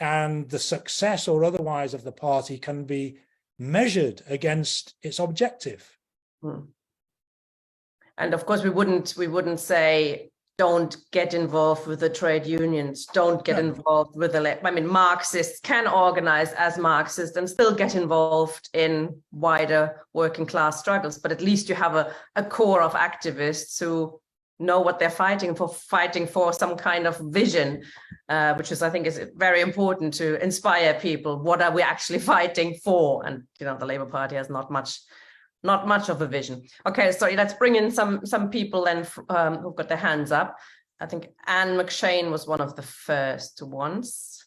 and the success or otherwise of the party can be measured against its objective. And of course, we wouldn't say, don't get involved with the trade unions, don't get involved with Marxists can organize as Marxists and still get involved in wider working class struggles, but at least you have a core of activists who know what they're fighting for some kind of vision, which is, I think, is very important to inspire people. What are we actually fighting for? And the Labour Party has not much of a vision. Okay, so let's bring in some people then who've got their hands up. I think Anne McShane was one of the first ones.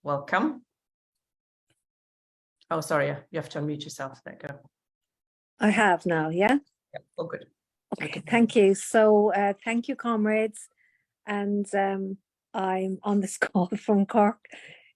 Welcome. Oh, sorry, you have to unmute yourself. There you go. I have now, yeah? Yeah, all good. Okay, thank you. So thank you, comrades. And I'm on this call from Cork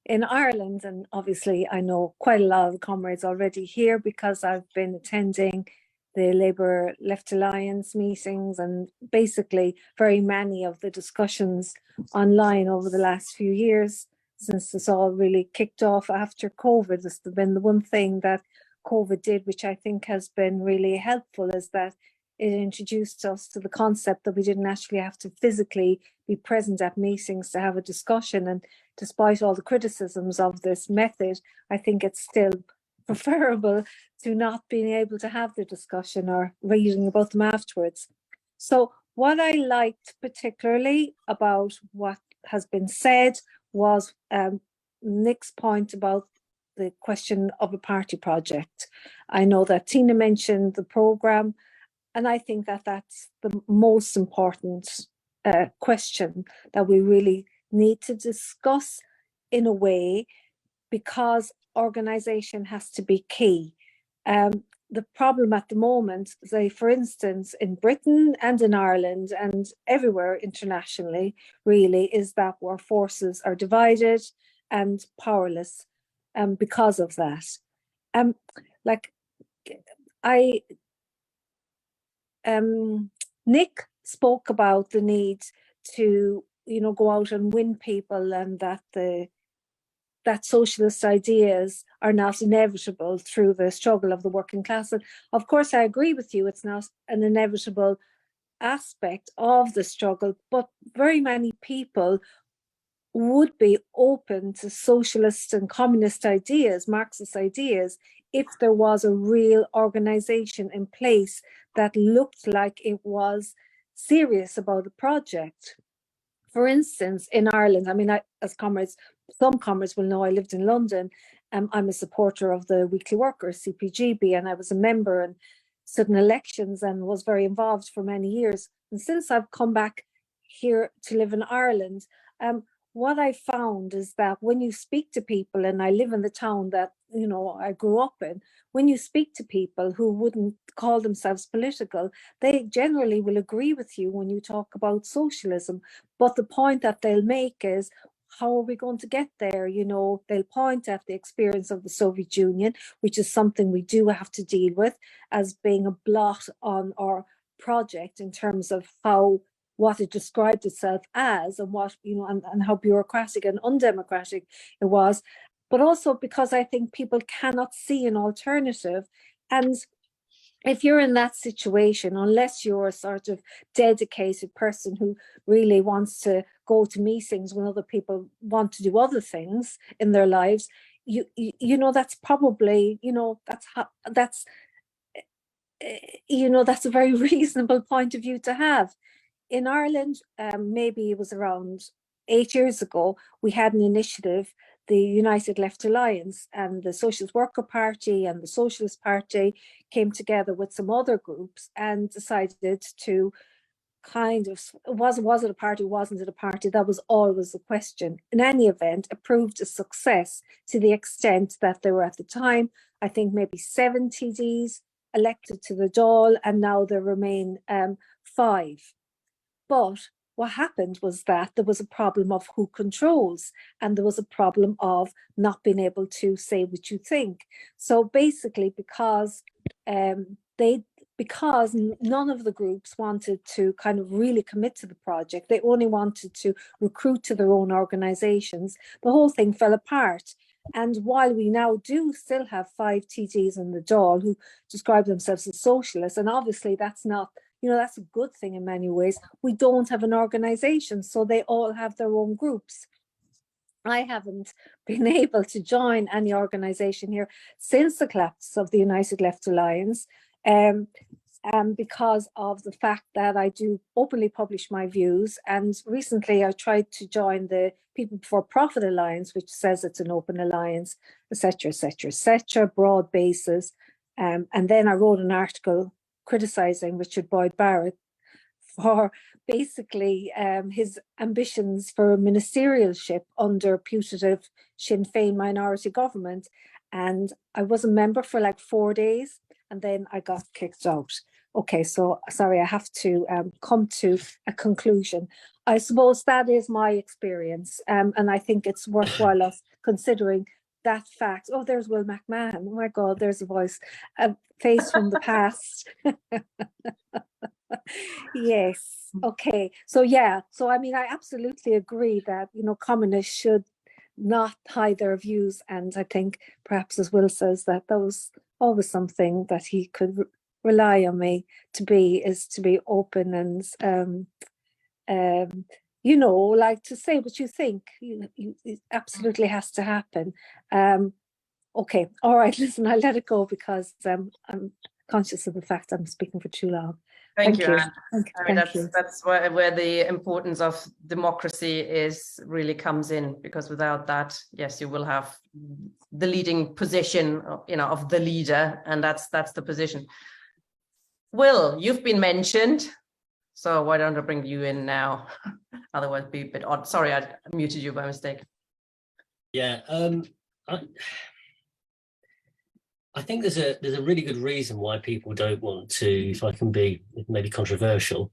in Ireland. And obviously I know quite a lot of the comrades already here because I've been attending the Labour Left Alliance meetings and basically very many of the discussions online over the last few years since this all really kicked off after COVID. This has been the one thing that COVID did, which I think has been really helpful, is that it introduced us to the concept that we didn't actually have to physically be present at meetings to have a discussion. And despite all the criticisms of this method, I think it's still preferable to not being able to have the discussion or reading about them afterwards. So what I liked particularly about what has been said was Nick's point about the question of a party project. I know that Tina mentioned the programme, and I think that that's the most important question that we really need to discuss in a way, because organisation has to be key. The problem at the moment, say for instance, in Britain and in Ireland and everywhere internationally, really, is that our forces are divided and powerless because of that. Nick spoke about the need to, go out and win people, and that socialist ideas are not inevitable through the struggle of the working class. And of course, I agree with you, it's not an inevitable aspect of the struggle, but very many people would be open to socialist and communist ideas, Marxist ideas, if there was a real organisation in place that looked like it was serious about the project. For instance, in Ireland, as comrades, some comrades will know, I lived in London. I'm a supporter of the Weekly Worker, CPGB, and I was a member. And stood in elections and was very involved for many years. And since I've come back here to live in Ireland, what I found is that when you speak to people, and I live in the town that, you know, I grew up in, when you speak to people who wouldn't call themselves political, they generally will agree with you when you talk about socialism. But the point that they'll make is, how are we going to get there? You know, they'll point at the experience of the Soviet Union, which is something we do have to deal with as being a blot on our project in terms of what it described itself as, and what, you know, and how bureaucratic and undemocratic it was. But also because I think people cannot see an alternative. And if you're in that situation, unless you're a sort of dedicated person who really wants to go to meetings when other people want to do other things in their lives, you know, that's probably, you know, that's a very reasonable point of view to have. In Ireland, maybe it was around 8 years ago, we had an initiative, the United Left Alliance, and the Socialist Worker Party and the Socialist Party came together with some other groups and decided to kind of, was it a party, wasn't it a party? That was always the question. In any event, it proved a success to the extent that there were at the time, I think maybe 7 TDs elected to the Dáil, and now there remain 5. But what happened was that there was a problem of who controls, and there was a problem of not being able to say what you think. So basically, because none of the groups wanted to kind of really commit to the project, they only wanted to recruit to their own organizations, the whole thing fell apart. And while we now do still have 5 TDs in the Dáil who describe themselves as socialists, and obviously that's not, you know, that's a good thing in many ways, we don't have an organization, so they all have their own groups. I haven't been able to join any organization here since the collapse of the United Left Alliance, because of the fact that I do openly publish my views. And recently I tried to join the People Before Profit Alliance, which says it's an open alliance, etc., etc., etc., broad basis. And then I wrote an article criticizing Richard Boyd Barrett for basically his ambitions for ministerialship under putative Sinn Féin minority government. And I was a member for like 4 days, and then I got kicked out. Okay, so sorry, I have to come to a conclusion. I suppose that is my experience, and I think it's worthwhile us considering that fact. Oh, there's Will McMahon. Oh my God, there's a voice, a face from the past. Yes. Okay. So yeah. So I mean, I absolutely agree that, you know, communists should not hide their views, and I think perhaps, as Will says, that was always something that he could rely on me to be open and you know, like to say what you think. It absolutely has to happen. Okay, all right, listen, I'll let it go because I'm conscious of the fact I'm speaking for too long. Thank you, Anne. I mean, that's where the importance of democracy really comes in, because without that, yes, you will have the leading position, you know, of the leader, and that's the position. Will, you've been mentioned, so why don't I bring you in now? Otherwise it'd be a bit odd. Sorry, I muted you by mistake. Yeah, I think there's a really good reason why people don't want to, if I can be maybe controversial,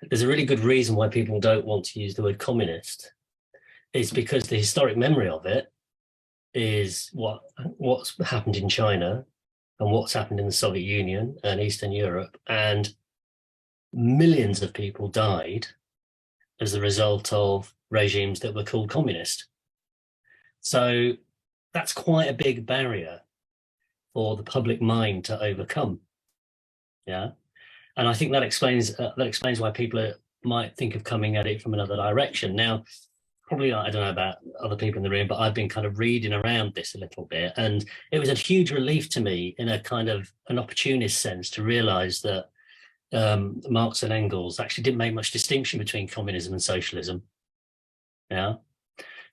there's a really good reason why people don't want to use the word communist. It's because the historic memory of it is what's happened in China and what's happened in the Soviet Union and Eastern Europe, and millions of people died as a result of regimes that were called communist. So that's quite a big barrier for the public mind to overcome. Yeah, and I think that explains why people might think of coming at it from another direction. Now, probably, I don't know about other people in the room, but I've been kind of reading around this a little bit, and it was a huge relief to me in a kind of an opportunist sense to realize that Marx and Engels actually didn't make much distinction between communism and socialism. Yeah,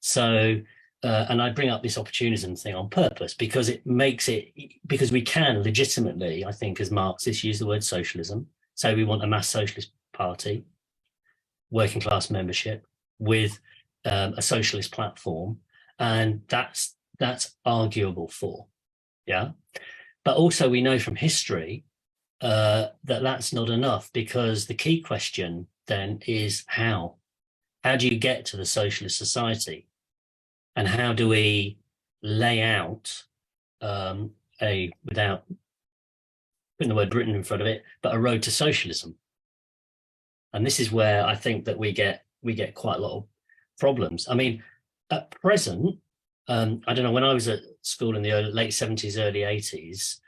so and I bring up this opportunism thing on purpose because because we can legitimately, I think, as Marxists use the word socialism. So we want a mass socialist party, working class membership with a socialist platform, and that's arguable for, yeah. But also we know from history that that's not enough, because the key question then is how do you get to the socialist society? And how do we lay out without putting the word Britain in front of it, but a road to socialism? And this is where I think that we get quite a lot of problems. I mean, at present, I don't know, when I was at school in the late 70s, early 80s,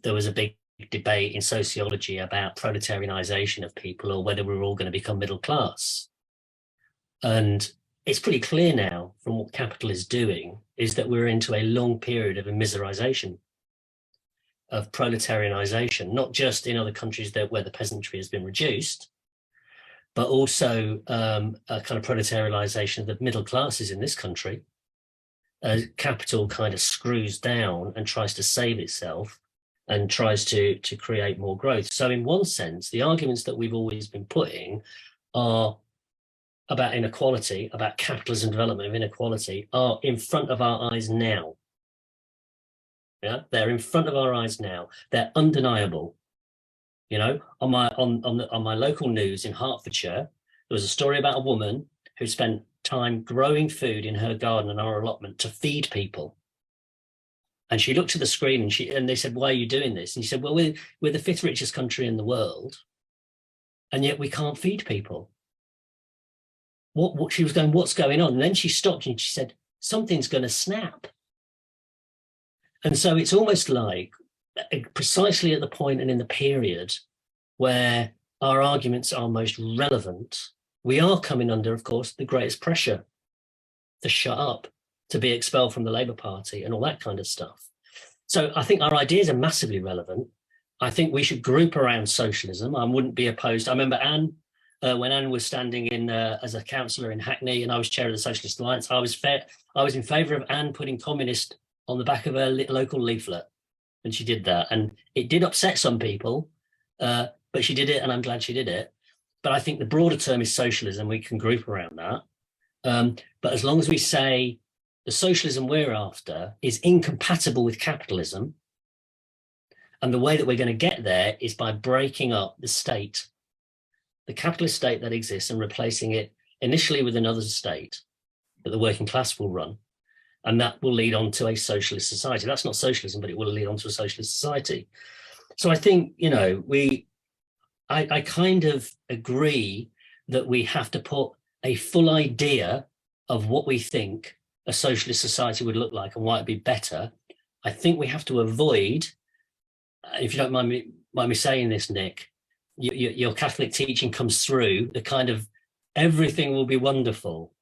there was a big debate in sociology about proletarianization of people, or whether we were all going to become middle class. And it's pretty clear now from what capital is doing is that we're into a long period of immiserization, of proletarianization, not just in other countries where the peasantry has been reduced, but also a kind of proletarianization of the middle classes in this country. Capital kind of screws down and tries to save itself and tries to create more growth. So in one sense, the arguments that we've always been putting are about inequality, about capitalism, development of inequality, are in front of our eyes now. Yeah, they're in front of our eyes now. They're undeniable. You know, on my local news in Hertfordshire, there was a story about a woman who spent time growing food in her garden and our allotment to feed people. And she looked at the screen and they said, "Why are you doing this?" And she said, "Well, we're the fifth richest country in the world, and yet we can't feed people." What she was going, what's going on? And then she stopped and she said, something's going to snap. And so it's almost like precisely at the point and in the period where our arguments are most relevant, we are coming under, of course, the greatest pressure to shut up, to be expelled from the Labour Party and all that kind of stuff. So I think our ideas are massively relevant. I think we should group around socialism. I wouldn't be opposed. I remember Anne, when Anne was standing in as a councillor in Hackney and I was chair of the Socialist Alliance, I was in favour of Anne putting communist on the back of her local leaflet, and she did that. And it did upset some people, but she did it, and I'm glad she did it. But I think the broader term is socialism. We can group around that. But as long as we say the socialism we're after is incompatible with capitalism, and the way that we're going to get there is by breaking up the state, the capitalist state that exists, and replacing it initially with another state that the working class will run. And that will lead on to a socialist society. That's not socialism, but it will lead on to a socialist society. So I think, you know, I kind of agree that we have to put a full idea of what we think a socialist society would look like and why it'd be better. I think we have to avoid, if you don't mind me saying this, Nick, your Catholic teaching comes through, the kind of everything will be wonderful.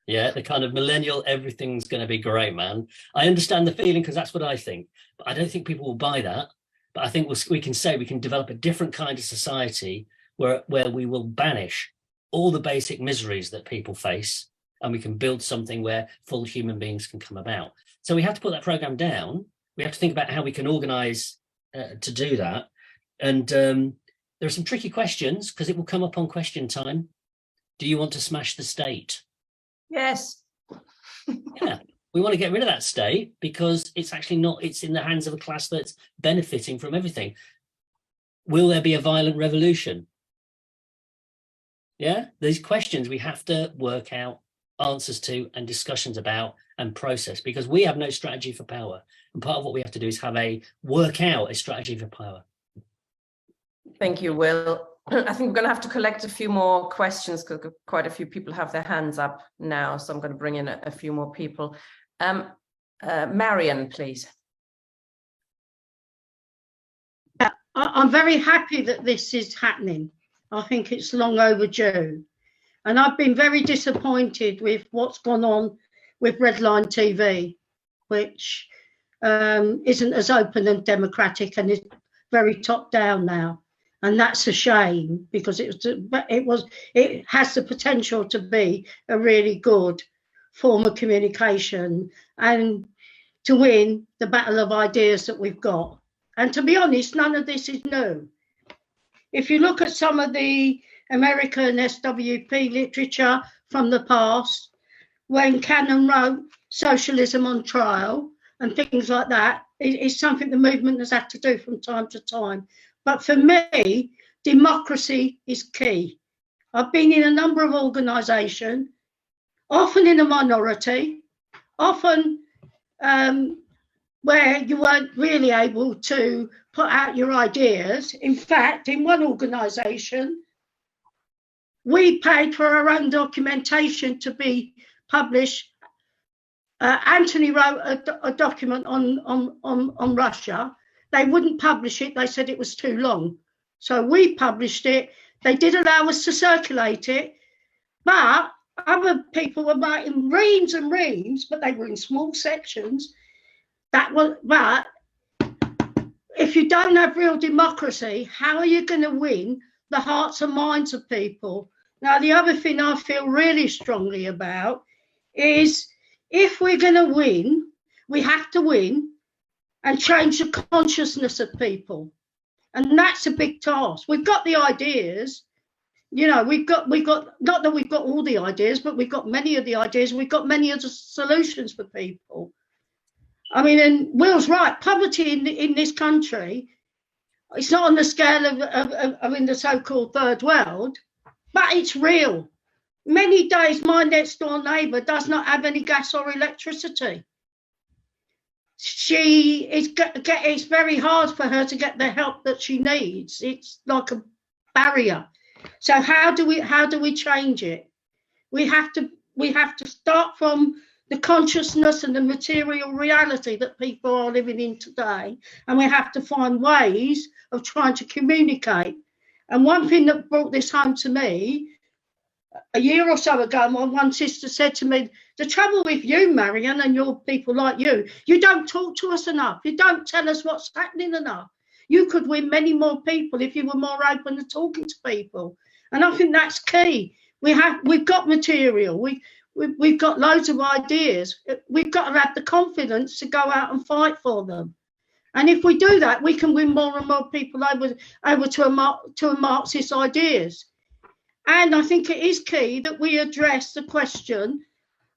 Yeah, the kind of millennial, everything's going to be great, man. I understand the feeling because that's what I think, but I don't think people will buy that. But I think we can say we can develop a different kind of society where we will banish all the basic miseries that people face, and we can build something where full human beings can come about. So we have to put that program down. We have to think about how we can organize to do that. And there are some tricky questions because it will come up on question time. Do you want to smash the state? Yes. Yeah, we want to get rid of that state because it's actually not, it's in the hands of a class that's benefiting from everything. Will there be a violent revolution? Yeah, these questions we have to work out answers to and discussions about and process, because we have no strategy for power. And part of what we have to do is work out a strategy for power. Thank you, Will. I think we're going to have to collect a few more questions because quite a few people have their hands up now. So I'm going to bring in a few more people. Marion, please. I'm very happy that this is happening. I think it's long overdue. And I've been very disappointed with what's gone on with Red Line TV, which isn't as open and democratic and is very top down now. And that's a shame because it has the potential to be a really good form of communication and to win the battle of ideas that we've got. And to be honest, none of this is new. If you look at some of the American SWP literature from the past, when Cannon wrote Socialism on Trial and things like that, it's something the movement has had to do from time to time. But for me, democracy is key. I've been in a number of organisations, often in a minority, often where you weren't really able to put out your ideas. In fact, in one organisation, we paid for our own documentation to be published. Anthony wrote a document on Russia. They wouldn't publish it. They said it was too long. So we published it. They did allow us to circulate it, but other people were writing reams and reams, but they were in small sections. But if you don't have real democracy, how are you going to win the hearts and minds of people? Now, the other thing I feel really strongly about is if we're going to win, we have to win and change the consciousness of people. And that's a big task. We've got the ideas, you know, we've got, not that we've got all the ideas, but we've got many of the ideas. We've got many of the solutions for people. I mean, and Will's right, poverty in this country, it's not on the scale of in the so-called third world, but it's real. Many days, my next door neighbour does not have any gas or electricity. It's very hard for her to get the help that she needs. It's like a barrier. So how do we change it? We have to start from the consciousness and the material reality that people are living in today, and we have to find ways of trying to communicate. And one thing that brought this home to me, a year or so ago, my one sister said to me, the trouble with you, Marion, and your people like you don't talk to us enough. You don't tell us what's happening enough. You could win many more people if you were more open to talking to people. And I think that's key. We've got material. We've got loads of ideas. We've got to have the confidence to go out and fight for them. And if we do that, we can win more and more people over to a Marxist ideas. And I think it is key that we address the question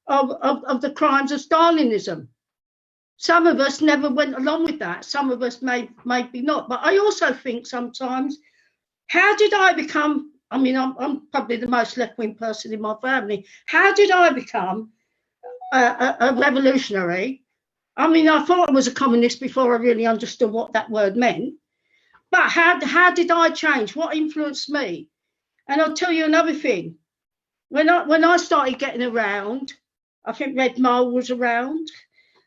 of the crimes of Stalinism. Some of us never went along with that. Some of us maybe not. But I also think sometimes, how did I become, I mean, I'm probably the most left-wing person in my family. How did I become a revolutionary? I mean, I thought I was a communist before I really understood what that word meant. But how did I change? What influenced me? And I'll tell you another thing. When I started getting around, I think Red Mole was around.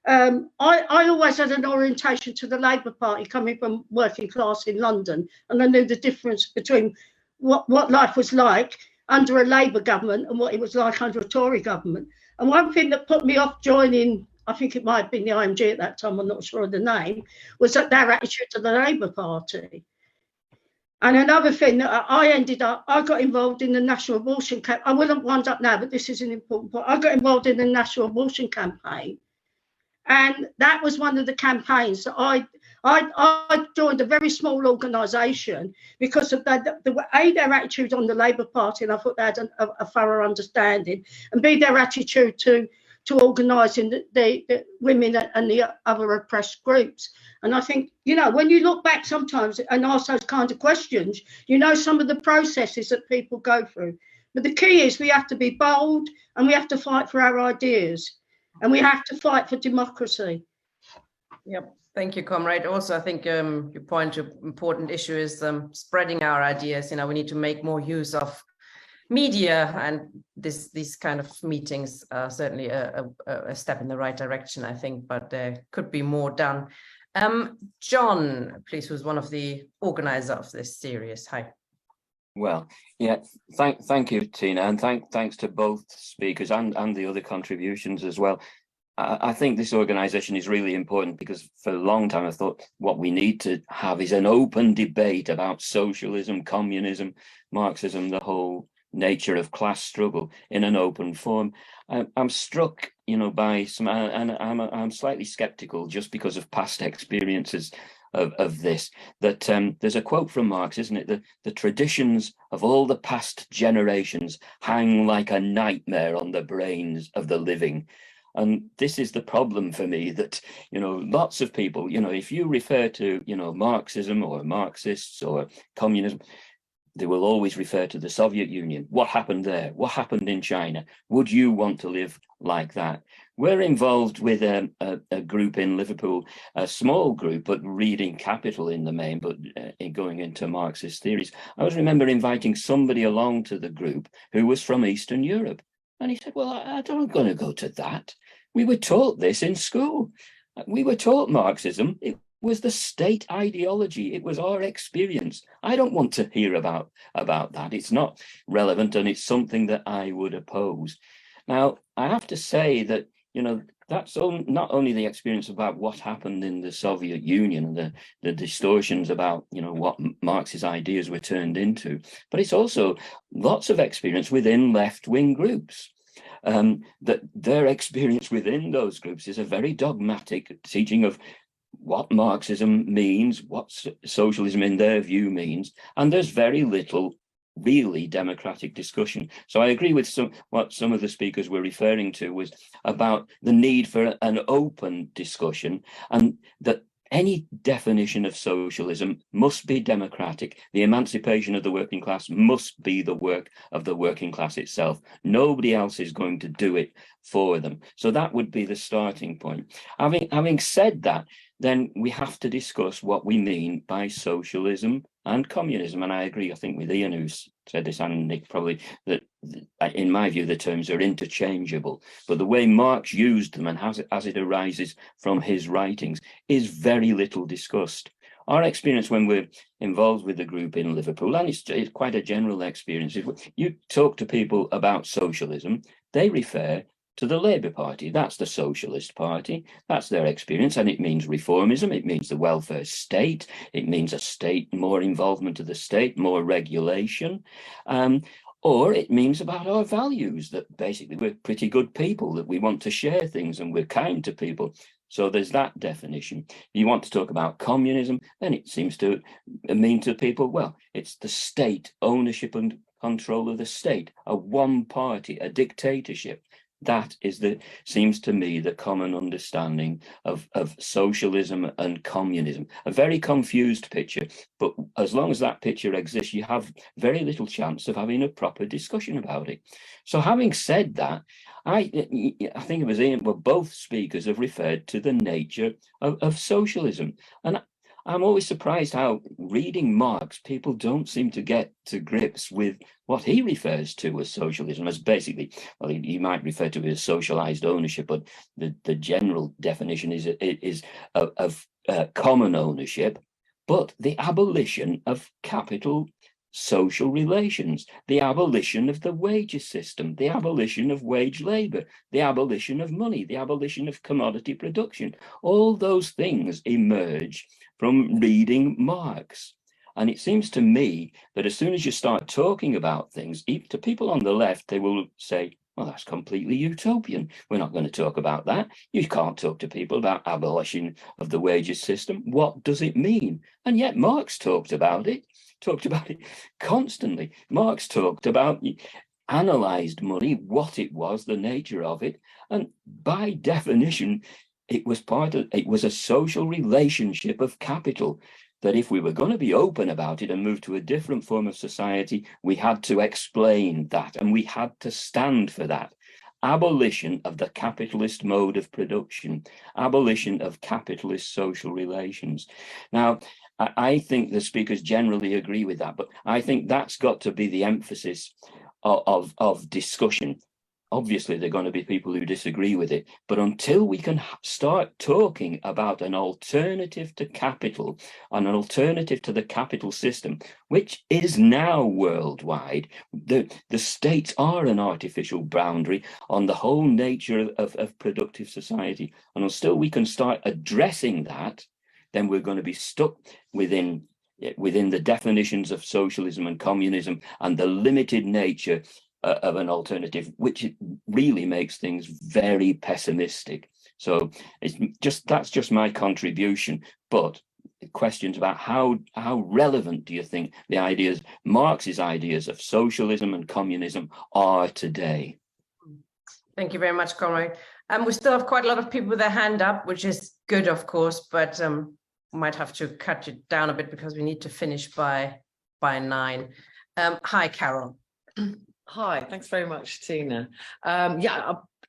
I always had an orientation to the Labour Party, coming from working class in London, and I knew the difference between what life was like under a Labour government and what it was like under a Tory government. And one thing that put me off joining, I think it might have been the IMG at that time, I'm not sure of the name, was that their attitude to the Labour Party. And another thing that I got involved in the National Abortion Campaign. I wouldn't wind up now, but this is an important point. I got involved in the National Abortion Campaign. And that was one of the campaigns that I joined a very small organisation because of their attitude on the Labour Party, and I thought they had a thorough understanding, and B, their attitude to organising the women and the other oppressed groups. And I think, you know, when you look back sometimes and ask those kinds of questions, you know some of the processes that people go through. But the key is we have to be bold, and we have to fight for our ideas, and we have to fight for democracy. Yep. Thank you, comrade. Also, I think you point to an important issue is spreading our ideas. You know, we need to make more use of media, and these kind of meetings are certainly a step in the right direction, I think, but there could be more done. John, please, who's one of the organizers of this series. Hi. Well, yeah, thank you, Tina, and thanks to both speakers and the other contributions as well. I think this organization is really important because for a long time I thought what we need to have is an open debate about socialism, communism, Marxism, the whole nature of class struggle in an open form. I'm struck, by some, and I'm slightly skeptical just because of past experiences of this, that there's a quote from Marx, isn't it? The traditions of all the past generations hang like a nightmare on the brains of the living. And this is the problem for me, that, lots of people, if you refer to, Marxism or Marxists or communism, they will always refer to the Soviet Union. What happened there? What happened in China? Would you want to live like that? We're involved with a group in Liverpool, a small group, but reading Capital in the main, but going into Marxist theories. I was remember inviting somebody along to the group who was from Eastern Europe. And he said, well, I don't going to go to that. We were taught this in school. We were taught Marxism. It was the state ideology. It was our experience. I don't want to hear about that. It's not relevant, and it's something that I would oppose. Now, I have to say that, that's not only the experience about what happened in the Soviet Union and the distortions about, what Marx's ideas were turned into, but it's also lots of experience within left-wing groups. That their experience within those groups is a very dogmatic teaching of what Marxism means, what socialism in their view means, and there's very little really democratic discussion. So I agree with what some of the speakers were referring to, was about the need for an open discussion, and that any definition of socialism must be democratic. The emancipation of the working class must be the work of the working class itself. Nobody else is going to do it for them. So that would be the starting point. Having said that, then we have to discuss what we mean by socialism and communism. And I agree, I think, with Ian, who said this, and Nick probably, that in my view, the terms are interchangeable. But the way Marx used them and as it arises from his writings is very little discussed. Our experience when we're involved with the group in Liverpool, and it's quite a general experience, if you talk to people about socialism, they refer to the Labour Party. That's the Socialist Party. That's their experience, and it means reformism. It means the welfare state. It means a state, more involvement of the state, more regulation. Or it means about our values, that basically we're pretty good people, that we want to share things and we're kind to people. So there's that definition. You want to talk about communism, then it seems to mean to people, well, it's the state, ownership and control of the state, a one party, a dictatorship. That is seems to me the common understanding of socialism and communism. A very confused picture, but as long as that picture exists, you have very little chance of having a proper discussion about it. So having said that, I think it was Ian, well, both speakers have referred to the nature of socialism. And I'm always surprised how, reading Marx, people don't seem to get to grips with what he refers to as socialism, as basically, well, he might refer to it as socialized ownership, but the general definition is of common ownership, but the abolition of capital social relations, the abolition of the wages system, the abolition of wage labor, the abolition of money, the abolition of commodity production. All those things emerge from reading Marx. And it seems to me that as soon as you start talking about things, even to people on the left, they will say, well, that's completely utopian. We're not going to talk about that. You can't talk to people about abolition of the wages system. What does it mean? And yet Marx talked about it constantly. Marx talked about, analysed money, what it was, the nature of it. And by definition, it was a social relationship of capital, that if we were going to be open about it and move to a different form of society, we had to explain that, and we had to stand for that. Abolition of the capitalist mode of production, abolition of capitalist social relations. Now, I think the speakers generally agree with that, but I think that's got to be the emphasis of discussion. Obviously, there are going to be people who disagree with it, but until we can start talking about an alternative to capital, and an alternative to the capital system, which is now worldwide, the states are an artificial boundary on the whole nature of productive society. And until we can start addressing that, then we're going to be stuck within within the definitions of socialism and communism and the limited nature of an alternative, which really makes things very pessimistic. So that's just my contribution. But questions about how relevant do you think the ideas, Marx's ideas of socialism and communism are today? Thank you very much, Conrad. We still have quite a lot of people with their hand up, which is good, of course, but might have to cut it down a bit because we need to finish by 9. Hi, Carol. Hi, thanks very much, Tina.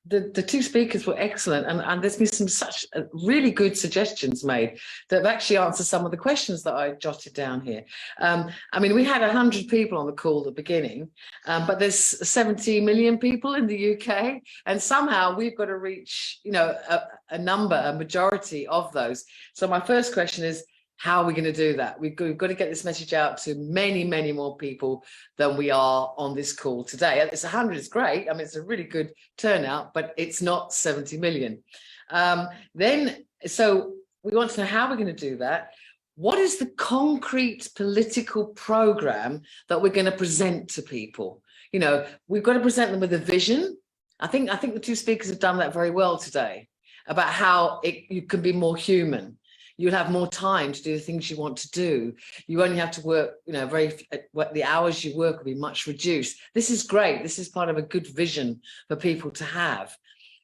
The two speakers were excellent, and there's been some such really good suggestions made that have actually answered some of the questions that I jotted down here. I mean, we had 100 people on the call at the beginning, but there's 70 million people in the UK, and somehow we've got to reach, a majority of those. So my first question is, how are we going to do that? We've got to get this message out to many, many more people than we are on this call today. It's 100, it's great. I mean, it's a really good turnout, but it's not 70 million. So we want to know how we're going to do that. What is the concrete political program that we're going to present to people? We've got to present them with a vision. I think the two speakers have done that very well today, about how you can be more human. You'll have more time to do the things you want to do. You only have to work, the hours you work will be much reduced. This is great. This is part of a good vision for people to have.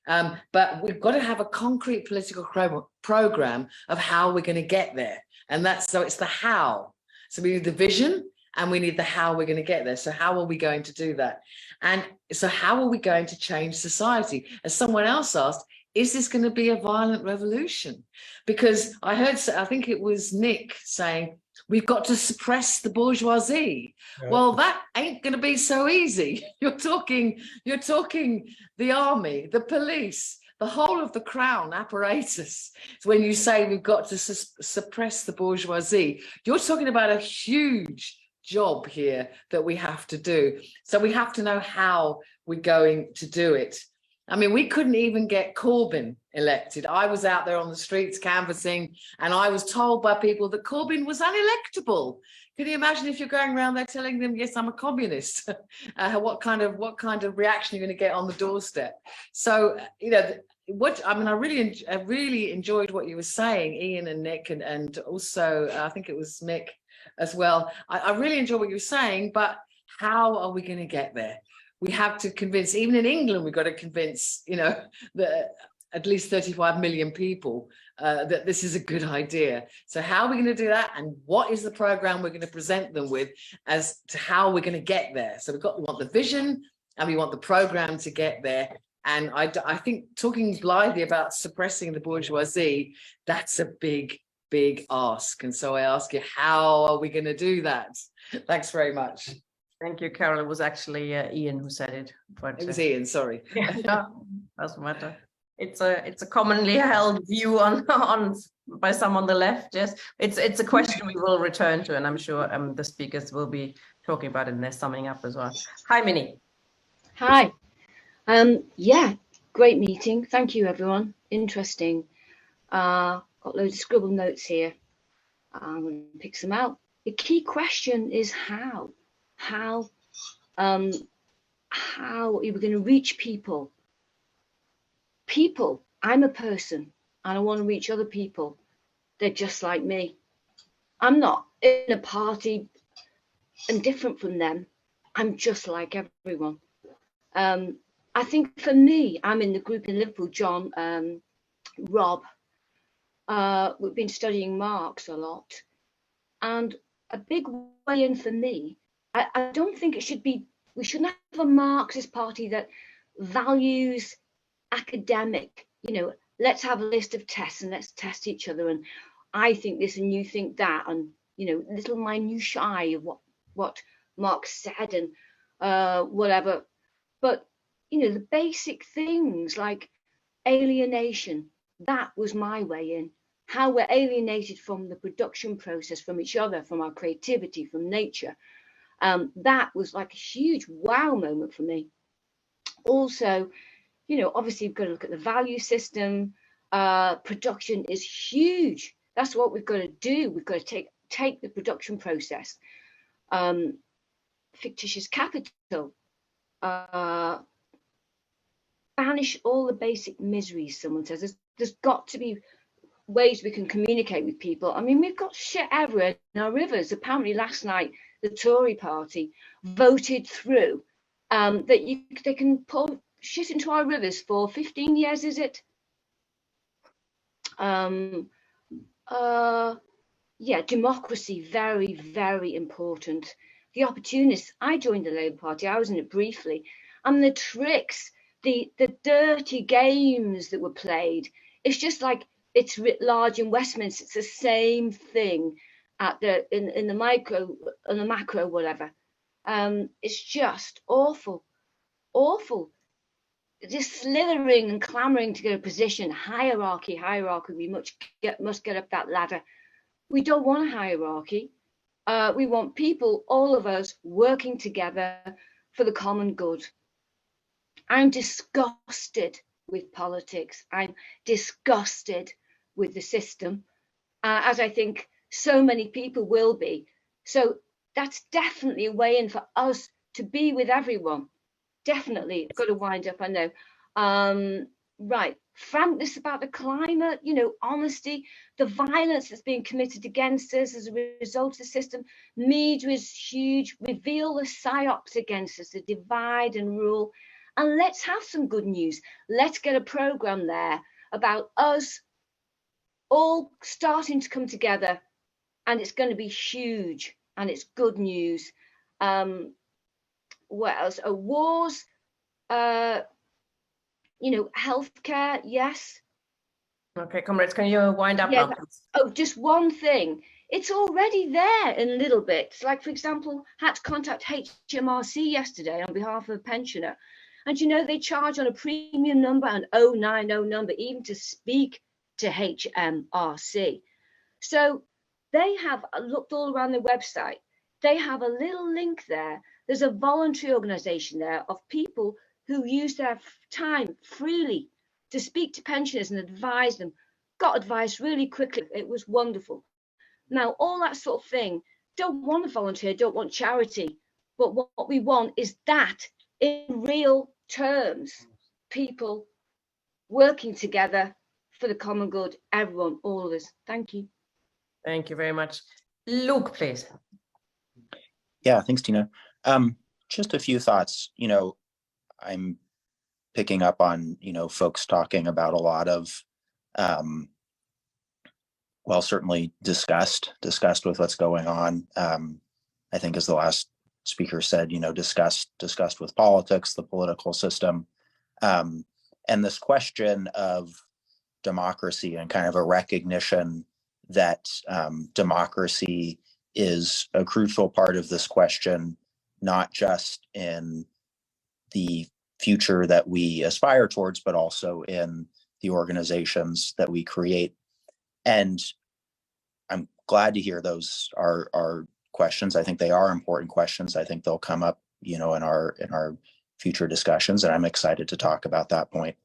But we've got to have a concrete political program of how we're going to get there. And so it's the how. So we need the vision and we need the how we're going to get there. So how are we going to do that? And so how are we going to change society? As someone else asked, is this going to be a violent revolution? Because I think it was Nick saying, we've got to suppress the bourgeoisie. Yeah. Well, that ain't going to be so easy. You're talking the army, the police, the whole of the crown apparatus. So when you say we've got to suppress the bourgeoisie, you're talking about a huge job here that we have to do. So we have to know how we're going to do it. I mean, we couldn't even get Corbyn elected. I was out there on the streets canvassing, and I was told by people that Corbyn was unelectable. Can you imagine if you're going around there telling them, yes, I'm a communist? What kind of reaction you're going to get on the doorstep? So, I really enjoyed what you were saying, Ian and Nick, and also I think it was Mick as well. I really enjoyed what you were saying, but how are we going to get there? We have to convince, even in England, we've got to convince, at least 35 million people that this is a good idea. So how are we going to do that? And what is the program we're going to present them with as to how we're going to get there? So we want the vision and we want the program to get there. And I think talking blithely about suppressing the bourgeoisie, that's a big, big ask. And so I ask you, how are we going to do that? Thanks very much. Thank you, Carol. It was actually Ian who said it. But, it was Ian, sorry. Yeah, doesn't matter. It's a commonly held view on by some on the left. Yes, it's a question we will return to, and I'm sure the speakers will be talking about it in their summing up as well. Hi, Minnie. Hi. Yeah, great meeting. Thank you, everyone. Interesting. Got loads of scribbled notes here. I'm going to pick some out. The key question is how. How are we going to reach people? I'm a person and I want to reach other people. They're just like me. I'm not in a party and different from them. I'm just like everyone. I think for me, I'm in the group in Liverpool, John, Rob. We've been studying Marx a lot. And a big way in for me, I don't think we shouldn't have a Marxist party that values academic, let's have a list of tests and let's test each other. And I think this and you think that, and, little minutiae of what Marx said and whatever. But, the basic things like alienation, that was my way in. How we're alienated from the production process, from each other, from our creativity, from nature. That was like a huge wow moment for me. Also, obviously we've got to look at the value system. Production is huge. That's what we've got to do. We've got to take take the production process, fictitious capital, banish all the basic miseries, someone says. There's got to be ways we can communicate with people. I mean, we've got shit everywhere in our rivers. Apparently last night, the Tory party voted through that they can pour shit into our rivers for 15 years, is it? Yeah, democracy, very, very important. The opportunists, I joined the Labour Party, I was in it briefly, and the tricks, the dirty games that were played, it's just like it's writ large in Westminster. It's the same thing at in the micro and the macro, whatever. It's just awful, awful. Just slithering and clamoring to get a position, hierarchy. We must get up that ladder. We don't want a hierarchy. We want people, all of us, working together for the common good. I'm disgusted with politics. I'm disgusted with the system, as I think so many people will be. So that's definitely a way in for us to be with everyone. Definitely. I've got to wind up, I know. Right. Frankness about the climate, you know, honesty, the violence that's being committed against us as a result of the system. Media is huge. Reveal the psyops against us, the divide and rule. And let's have some good news. Let's get a program there about us all starting to come together. And it's going to be huge. And it's good news. What else? Wars, you know, healthcare, yes. Okay, comrades, can you wind up now, please? Oh, just one thing. It's already there in little bits. Like, for example, had to contact HMRC yesterday on behalf of a pensioner. And, you know, they charge on a premium number, an 090 number, even to speak to HMRC. So they have looked all around the website. They have a little link there. There's a voluntary organisation there of people who use their time freely to speak to pensioners and advise them. Got advice really quickly. It was wonderful. Now, all that sort of thing, don't want to volunteer, don't want charity. But what we want is that in real terms, people working together for the common good, everyone, all of us. Thank you. Thank you very much. Luke, please. Yeah, thanks, Tina. Just a few thoughts. You know, I'm picking up on, you know, folks talking about a lot of, well, certainly disgust with what's going on. I think as the last speaker said, you know, disgust with politics, the political system, and this question of democracy and kind of a recognition that democracy is a crucial part of this question, not just in the future that we aspire towards, but also in the organizations that we create. And I'm glad to hear those are questions. I think they are important questions. I think they'll come up, you know, in our future discussions, and I'm excited to talk about that point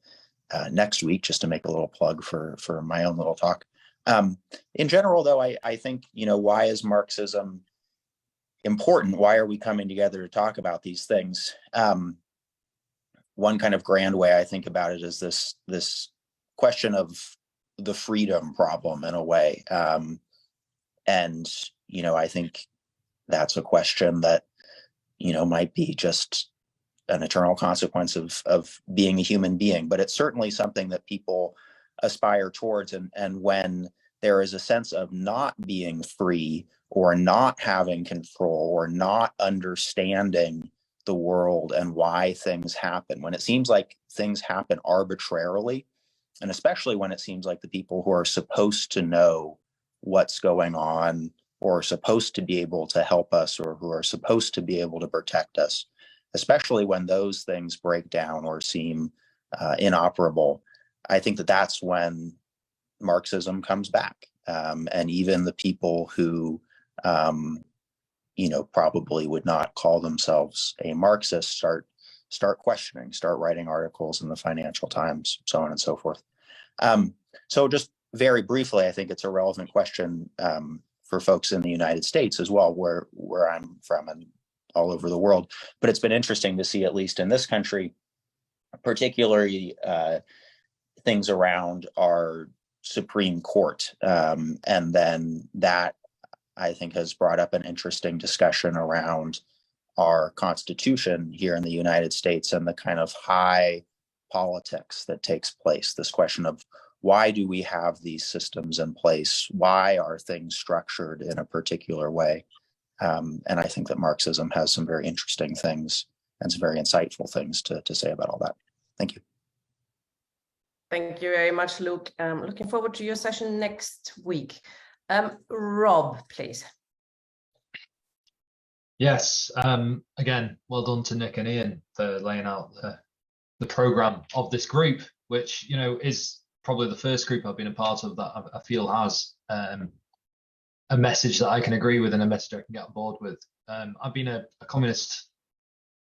next week, just to make a little plug for my own little talk. In general, though, I think, you know, why is Marxism important? Why are we coming together to talk about these things? One kind of grand way I think about it is this question of the freedom problem in a way. And, you know, I think that's a question that, you know, might be just an eternal consequence of being a human being, but it's certainly something that people aspire towards. And when there is a sense of not being free or not having control or not understanding the world and why things happen, when it seems like things happen arbitrarily, and especially when it seems like the people who are supposed to know what's going on or are supposed to be able to help us or who are supposed to be able to protect us, especially when those things break down or seem inoperable, I think that that's when Marxism comes back. And even the people who, you know, probably would not call themselves a Marxist start questioning, start writing articles in the Financial Times, so on and so forth. So just very briefly, I think it's a relevant question for folks in the United States as well, where I'm from and all over the world. But it's been interesting to see, at least in this country, particularly things around our Supreme Court. And then that, I think, has brought up an interesting discussion around our Constitution here in the United States and the kind of high politics that takes place. This question of, why do we have these systems in place? Why are things structured in a particular way? And I think that Marxism has some very interesting things and some very insightful things to say about all that. Thank you. Thank you very much, Luke. Looking forward to your session next week. Rob, please. Yes, again, well done to Nick and Ian for laying out the program of this group, which, you know, is probably the first group I've been a part of that I feel has a message that I can agree with and a message I can get on board with. I've been a communist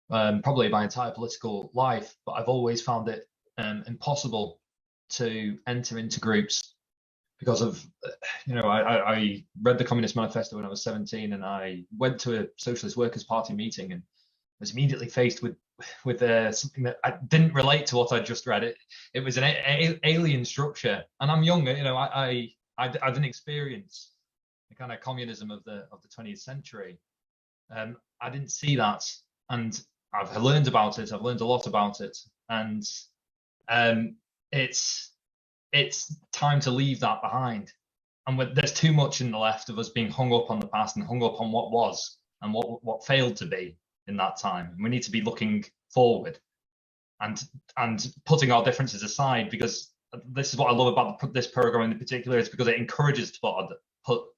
probably my entire political life, but I've always found it impossible to enter into groups because of, you know, I read the Communist Manifesto when I was 17, and I went to a Socialist Workers' Party meeting and was immediately faced with something that I didn't relate to what I just read. It was an alien structure, and I'm young, you know. I didn't experience the kind of communism of the 20th century. I didn't see that, and I've learned about it. I've learned a lot about it, and it's time to leave that behind. And there's too much in the left of us being hung up on the past and hung up on what was and what failed to be in that time. We need to be looking forward and putting our differences aside, because this is what I love about this program in particular, is because it encourages us to put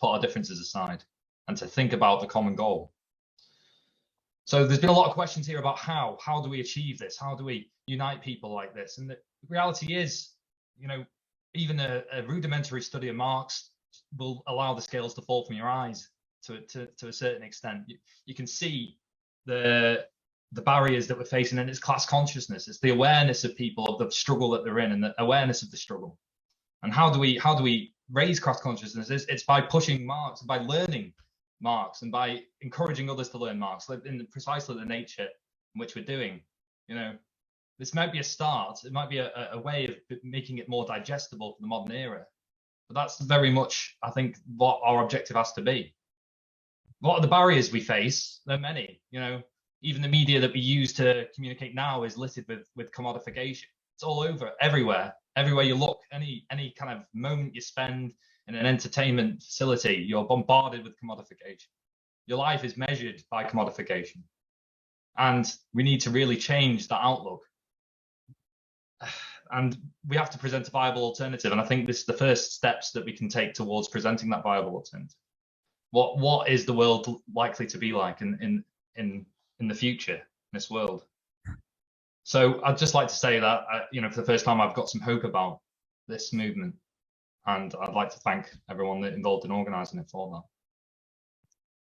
our differences aside and to think about the common goal. So there's been a lot of questions here about how do we achieve this? How do we unite people like this? And the reality is, you know, even a rudimentary study of Marx will allow the scales to fall from your eyes to a certain extent. You can see the barriers that we're facing, and it's class consciousness. It's the awareness of people of the struggle that they're in and the awareness of the struggle. And how do we raise class consciousness? It's by pushing Marx, by learning Marx, and by encouraging others to learn Marx in precisely the nature in which we're doing. You know, this might be a start. It might be a way of making it more digestible for the modern era. But that's very much, I think, what our objective has to be. What are the barriers we face? There are many. You know, even the media that we use to communicate now is littered with commodification. It's all over, everywhere you look. Any kind of moment you spend in an entertainment facility, you're bombarded with commodification. Your life is measured by commodification. And we need to really change that outlook. And we have to present a viable alternative. And I think this is the first steps that we can take towards presenting that viable alternative. What is the world likely to be like in the future, in this world? So I'd just like to say that, you know, for the first time, I've got some hope about this movement. And I'd like to thank everyone that involved in organising it for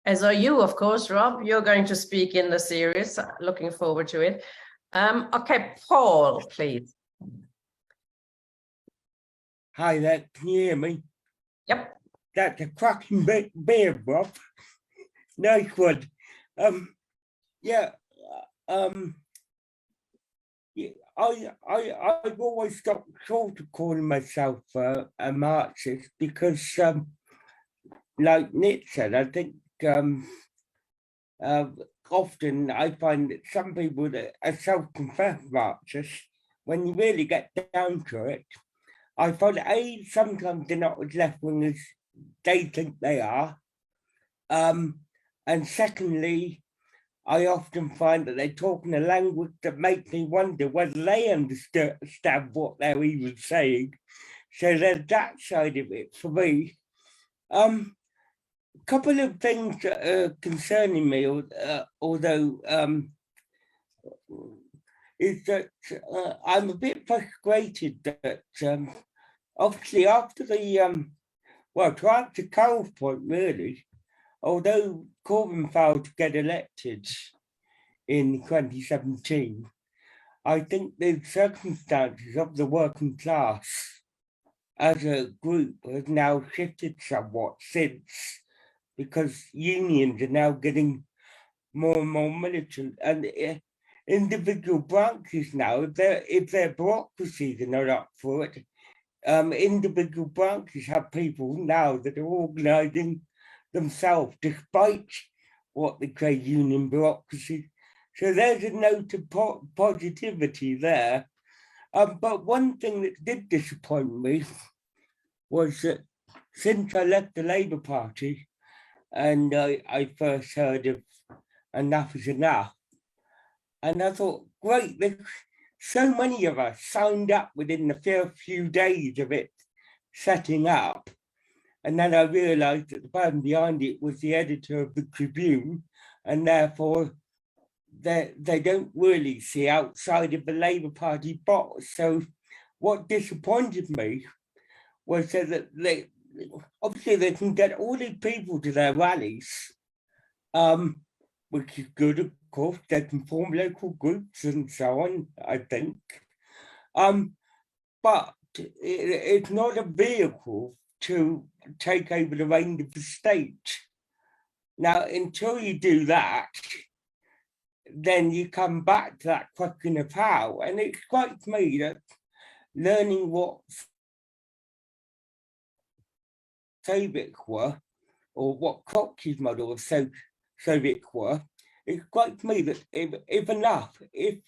that. As are you, of course, Rob. You're going to speak in the series. Looking forward to it. Okay, Paul, please. Hi there, can you hear me? Yep. That's a cracking beer, Rob. Nice one. I've always got short of calling myself a Marxist because, like Nick said, I think often I find that some people that are self-confessed Marxists, when you really get down to it, I find that sometimes they're not as left-wing as they think they are. And secondly, I often find that they talk in a language that makes me wonder whether they understand what they're even saying. So there's that side of it for me. A couple of things that are concerning me, although is that I'm a bit frustrated that obviously after the, to answer Carol's point really, although Corbyn failed to get elected in 2017, I think the circumstances of the working class as a group has now shifted somewhat since, because unions are now getting more and more militant, and individual branches now, if their bureaucracies are not up for it, individual branches have people now that are organising themselves despite what the trade union bureaucracy. So there's a note of positivity there. But one thing that did disappoint me was that since I left the Labour Party and I first heard of Enough is Enough, and I thought, great, there's so many of us signed up within the first few days of it setting up. And then I realised that the person behind it was the editor of the Tribune, and therefore they don't really see outside of the Labour Party box. So what disappointed me was that they obviously they can get all these people to their rallies, which is good, of course. They can form local groups and so on, I think. But it's not a vehicle to take over the reins of the state. Now, until you do that, then you come back to that question of how. And it strikes me that learning what Soviet were, or what Trotsky's model of Soviet were, it strikes me that if enough is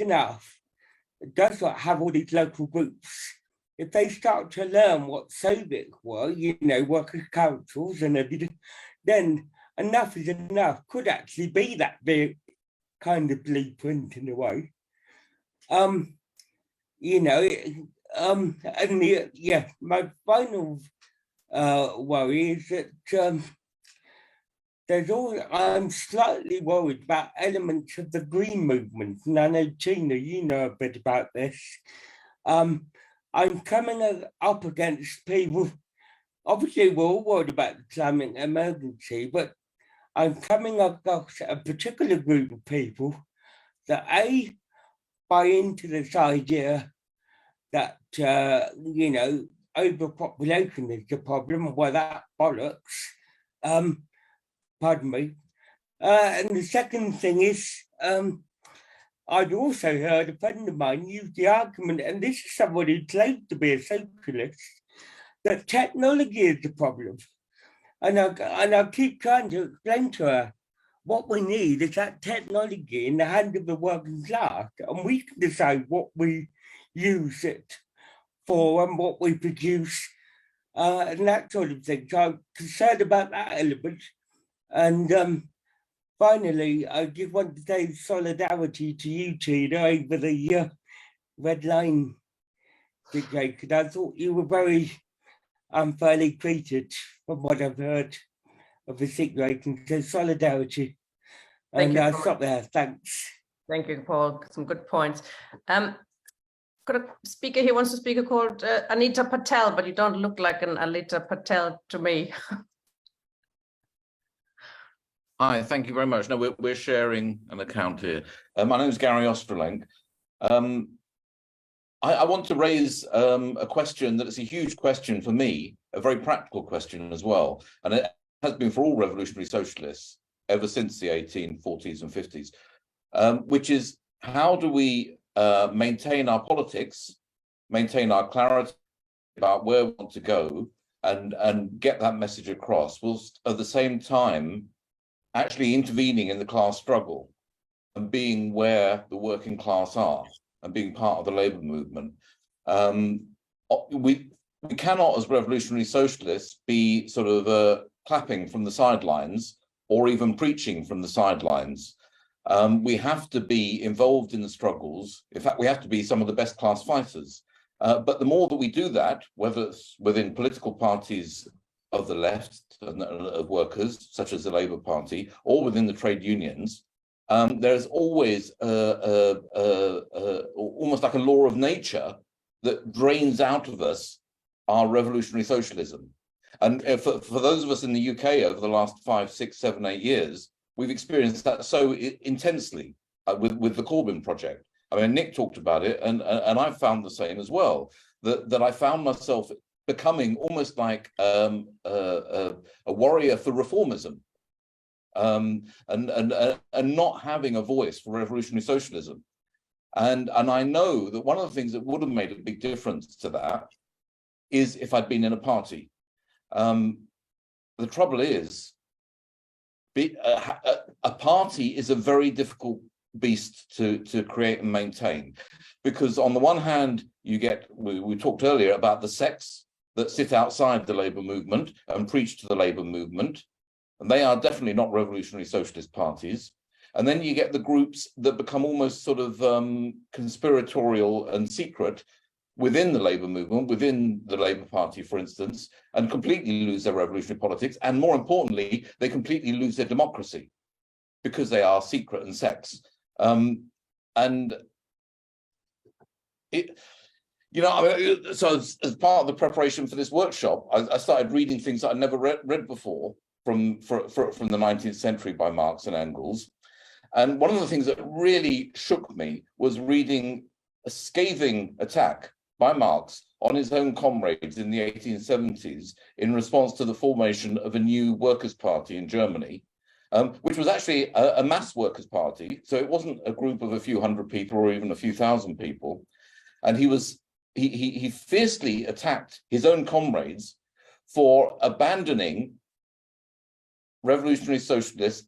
enough, it does not have all these local groups. If they start to learn what Soviet were, workers' councils and everything, then enough is enough could actually be that big kind of blueprint in a way. My final worry is that I'm slightly worried about elements of the green movement, and I know, Tina, you know a bit about this. I'm coming up against people, obviously we're all worried about the climate emergency, but I'm coming across a particular group of people that buy into this idea that, overpopulation is the problem, well, that bollocks, pardon me. And the second thing is, I'd also heard a friend of mine use the argument, and this is somebody who claimed to be a socialist, that technology is the problem. And I keep trying to explain to her, what we need is that technology in the hand of the working class, and we can decide what we use it for and what we produce, and that sort of thing. So I'm concerned about that element. And finally, I just want to say solidarity to you, Tina, over the red line situation. I thought you were very unfairly treated from what I've heard of the situation. So solidarity. And I'll stop there. Thanks. Thank you, Paul. Some good points. Got a speaker here wants to speak called Anita Patel, but you don't look like an Anita Patel to me. Hi, thank you very much. No, we're sharing an account here. My name is Gary Osterlenk. I want to raise a question that is a huge question for me, a very practical question as well, and it has been for all revolutionary socialists ever since the 1840s and 50s, which is how do we maintain our politics, maintain our clarity about where we want to go, and get that message across, whilst at the same time actually intervening in the class struggle and being where the working class are and being part of the labour movement. We cannot, as revolutionary socialists, be sort of clapping from the sidelines or even preaching from the sidelines. We have to be involved in the struggles. In fact, we have to be some of the best class fighters. But the more that we do that, whether it's within political parties of the left, of workers, such as the Labour Party, or within the trade unions, there's always almost like a law of nature that drains out of us our revolutionary socialism. And for those of us in the UK over the last 5, 6, 7, 8 years, we've experienced that so intensely with the Corbyn project. I mean, Nick talked about it, and I've found the same as well. that I found myself becoming almost like a warrior for reformism, and not having a voice for revolutionary socialism. And I know that one of the things that would have made a big difference to that is if I'd been in a party. The trouble is, a party is a very difficult beast to create and maintain, because on the one hand, you get, we talked earlier about the sects that sit outside the labor movement and preach to the labor movement, and they are definitely not revolutionary socialist parties. And then you get the groups that become almost sort of conspiratorial and secret within the labor movement, within the Labour Party, for instance, and completely lose their revolutionary politics. And more importantly, they completely lose their democracy because they are secret and sects. And it, you know, I mean, so as part of the preparation for this workshop, I started reading things that I'd never read before from the 19th century by Marx and Engels. And one of the things that really shook me was reading a scathing attack by Marx on his own comrades in the 1870s in response to the formation of a new workers' party in Germany, which was actually a mass workers' party. So it wasn't a group of a few hundred people or even a few thousand people. And he fiercely attacked his own comrades for abandoning revolutionary socialist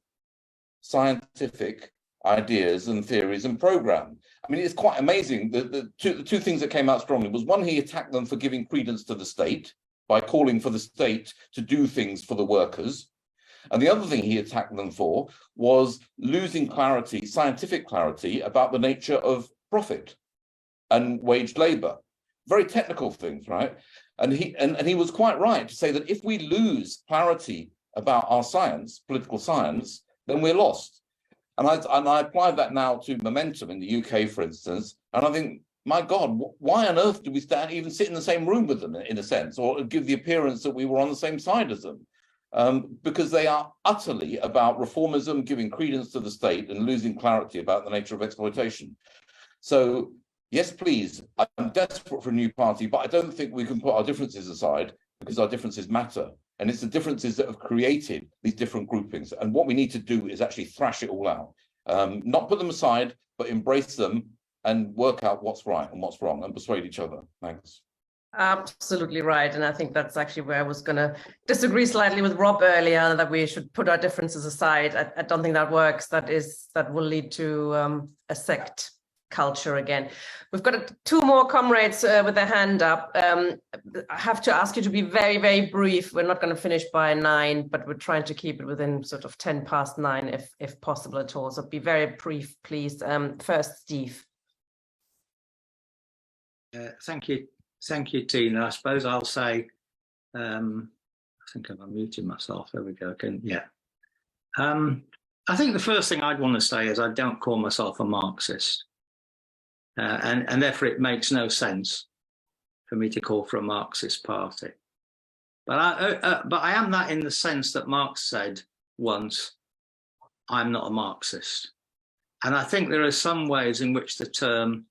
scientific ideas and theories and program. I mean, it's quite amazing. The two things that came out strongly was, one, he attacked them for giving credence to the state by calling for the state to do things for the workers. And the other thing he attacked them for was losing clarity, scientific clarity, about the nature of profit and waged labor. Very technical things, right? And he was quite right to say that if we lose clarity about our science, political science, then we're lost. And I apply that now to momentum in the UK, for instance, and I think, my God, why on earth do we even sit in the same room with them, in a sense, or give the appearance that we were on the same side as them? Because they are utterly about reformism, giving credence to the state, and losing clarity about the nature of exploitation. So, yes, please, I'm desperate for a new party, but I don't think we can put our differences aside, because our differences matter. And it's the differences that have created these different groupings. And what we need to do is actually thrash it all out. Not put them aside, but embrace them and work out what's right and what's wrong and persuade each other. Thanks. Absolutely right. And I think that's actually where I was going to disagree slightly with Rob earlier, that we should put our differences aside. I don't think that works. That will lead to a sect culture again. We've got two more comrades with their hand up. I have to ask you to be very, very brief. We're not going to finish by 9, but we're trying to keep it within sort of 10 past 9 if possible at all. So be very brief, please. First, Steve. Thank you, Tina. I suppose I'll say, I think I'm unmuting myself. There we go again. Yeah. I think the first thing I'd want to say is I don't call myself a Marxist. And therefore it makes no sense for me to call for a Marxist party. But I am that in the sense that Marx said once, I'm not a Marxist. And I think there are some ways in which the term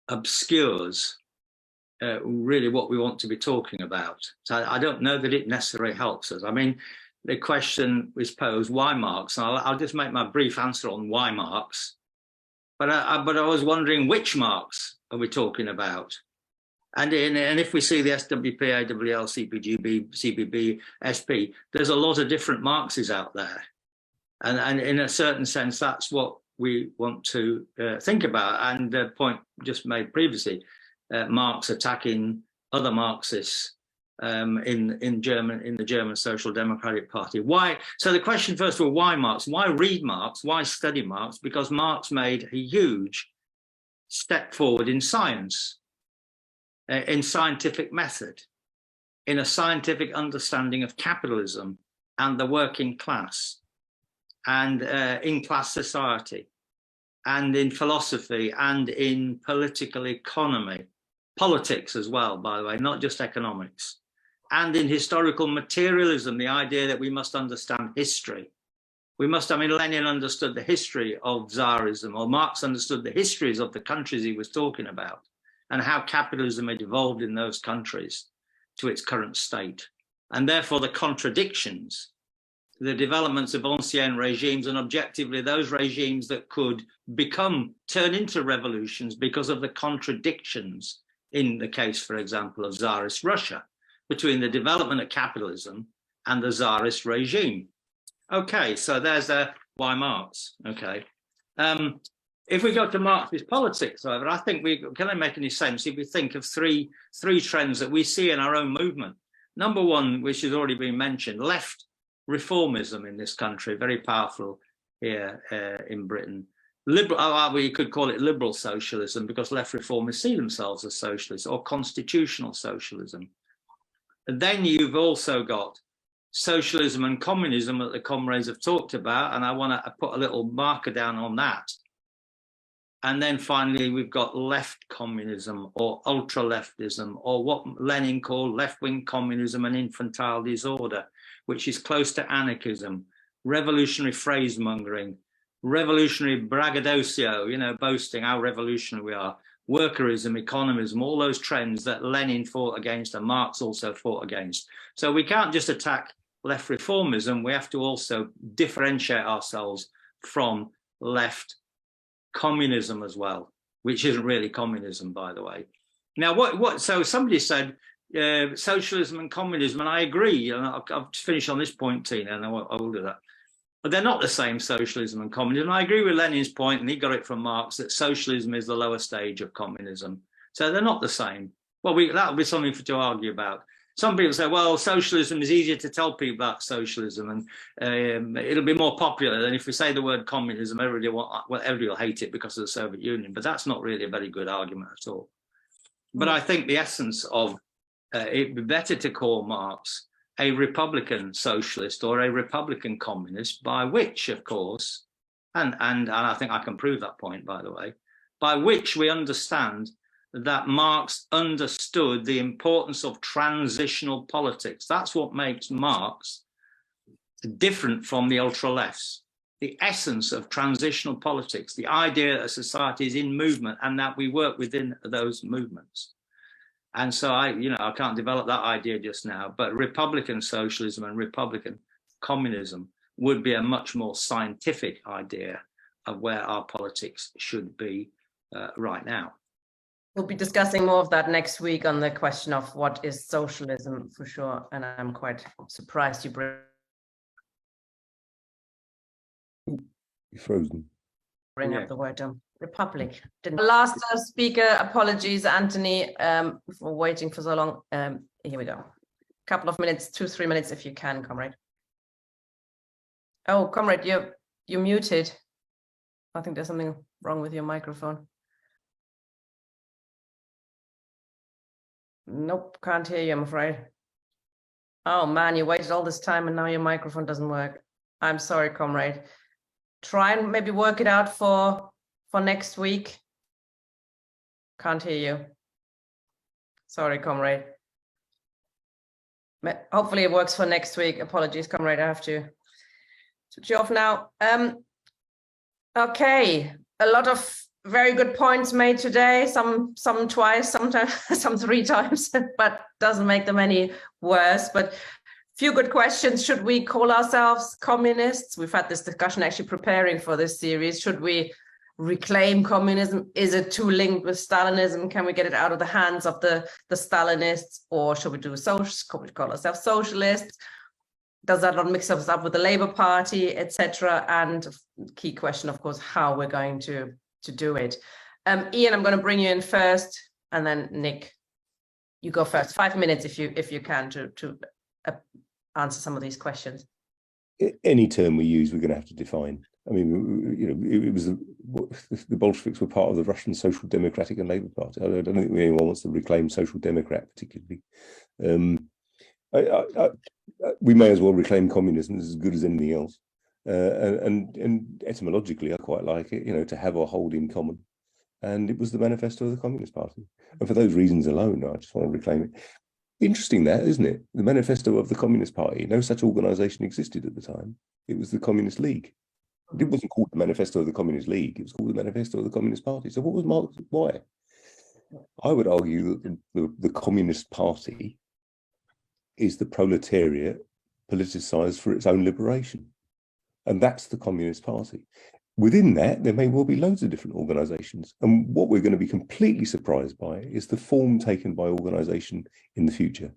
obscures really what we want to be talking about. So I don't know that it necessarily helps us. I mean, the question is posed, why Marx? And I'll just make my brief answer on why Marx. But I was wondering, which Marx are we talking about? And if we see the SWP, AWL, CPGB, CBB, SP, there's a lot of different Marxes out there. And in a certain sense, that's what we want to think about. And the point just made previously, Marx attacking other Marxists in the German Social Democratic Party. Why? So the question, first of all, why Marx? Why read Marx? Why study Marx? Because Marx made a huge step forward in science, in scientific method, in a scientific understanding of capitalism and the working class, and in class society, and in philosophy, and in political economy, politics as well, by the way, not just economics. And in historical materialism, the idea that we must understand history. I mean, Lenin understood the history of Tsarism, or Marx understood the histories of the countries he was talking about. and how capitalism had evolved in those countries to its current state. And therefore the contradictions, the developments of ancien regimes, and objectively those regimes that could turn into revolutions because of the contradictions in the case, for example, of Tsarist Russia, between the development of capitalism and the Tsarist regime. Okay, so there's why Marx. Okay. If we go to Marxist politics, however, I think can I make any sense if we think of three trends that we see in our own movement? Number one, which has already been mentioned, left reformism in this country, very powerful here in Britain. Liberal, we could call it liberal socialism, because left reformists see themselves as socialists, or constitutional socialism. And then you've also got socialism and communism that the comrades have talked about, and I want to put a little marker down on that. And then finally, we've got left communism or ultra-leftism, or what Lenin called left-wing communism and infantile disorder, which is close to anarchism, revolutionary phrase-mongering, revolutionary braggadocio, you know, boasting how revolutionary we are, workerism, economism, all those trends that Lenin fought against and Marx also fought against. So we can't just attack left reformism, we have to also differentiate ourselves from left communism as well, which isn't really communism, by the way. Now, so somebody said socialism and communism, and I agree, and I'll finish on this point, Tina, and I will do that. But they're not the same, socialism and communism. I agree with Lenin's point, and he got it from Marx, that socialism is the lower stage of communism. So they're not the same. Well, that'll be something to argue about. Some people say, well, socialism is easier to tell people about socialism, and it'll be more popular than if we say the word communism. Everybody will hate it because of the Soviet Union, but that's not really a very good argument at all. But I think the essence of it'd be better to call Marx a Republican socialist or a Republican communist, by which, of course, and I think I can prove that point, by the way, by which we understand that Marx understood the importance of transitional politics. That's what makes Marx different from the ultra-lefts. The essence of transitional politics, the idea that society is in movement and that we work within those movements. And so I can't develop that idea just now, but Republican socialism and Republican communism would be a much more scientific idea of where our politics should be right now. We'll be discussing more of that next week on the question of what is socialism, for sure. And I'm quite surprised you bring up the word republic. Last speaker, apologies, Anthony, for waiting for so long. Here we go. Couple of minutes, 2-3 minutes, if you can, comrade. Oh, comrade, you're muted. I think there's something wrong with your microphone. Nope, can't hear you, I'm afraid. Oh man, you waited all this time and now your microphone doesn't work. I'm sorry, comrade. Try and maybe work it out for next week. Can't hear you. Sorry, comrade. Hopefully it works for next week. Apologies, comrade. I have to switch you off now. Okay, a lot of very good points made today. Some twice, sometimes some 3 times, but doesn't make them any worse. But few good questions. Should we call ourselves communists? We've had this discussion actually preparing for this series. Should we reclaim communism? Is it too linked with Stalinism? Can we get it out of the hands of the Stalinists? Or should we do could we call ourselves socialists? Does that not mix us up with the Labour Party, etc.? And key question, of course, how we're going to do it. Ian, I'm going to bring you in first, and then Nick, you go first. 5 minutes if you can to answer some of these questions. Any term we use, we're going to have to define. I mean, it was the Bolsheviks were part of the Russian Social Democratic and Labour Party. I don't think anyone wants to reclaim Social Democrat particularly. We may as well reclaim communism as good as anything else. And etymologically, I quite like it, to have or hold in common. And it was the manifesto of the Communist Party. And for those reasons alone, I just want to reclaim it. Interesting that, isn't it? The manifesto of the Communist Party, no such organisation existed at the time. It was the Communist League. It wasn't called the Manifesto of the Communist League. It was called the Manifesto of the Communist Party. So what was Marx? Why? I would argue that the Communist Party is the proletariat politicized for its own liberation. And that's the Communist Party. Within that, there may well be loads of different organizations. And what we're going to be completely surprised by is the form taken by organization in the future.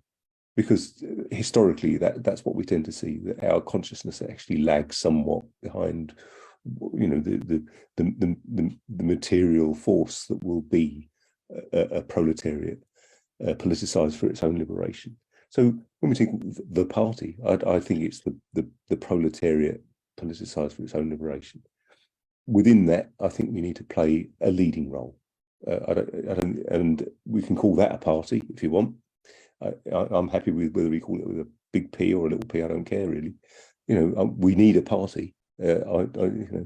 Because historically, that's what we tend to see, that our consciousness actually lags somewhat behind, you know, the material force that will be a proletariat politicized for its own liberation. So when we think the party, I think it's the proletariat politicized for its own liberation. Within that, I think we need to play a leading role. And we can call that a party if you want. I'm happy with whether we call it with a big P or a little p. I don't care really. You know, we need a party. You know,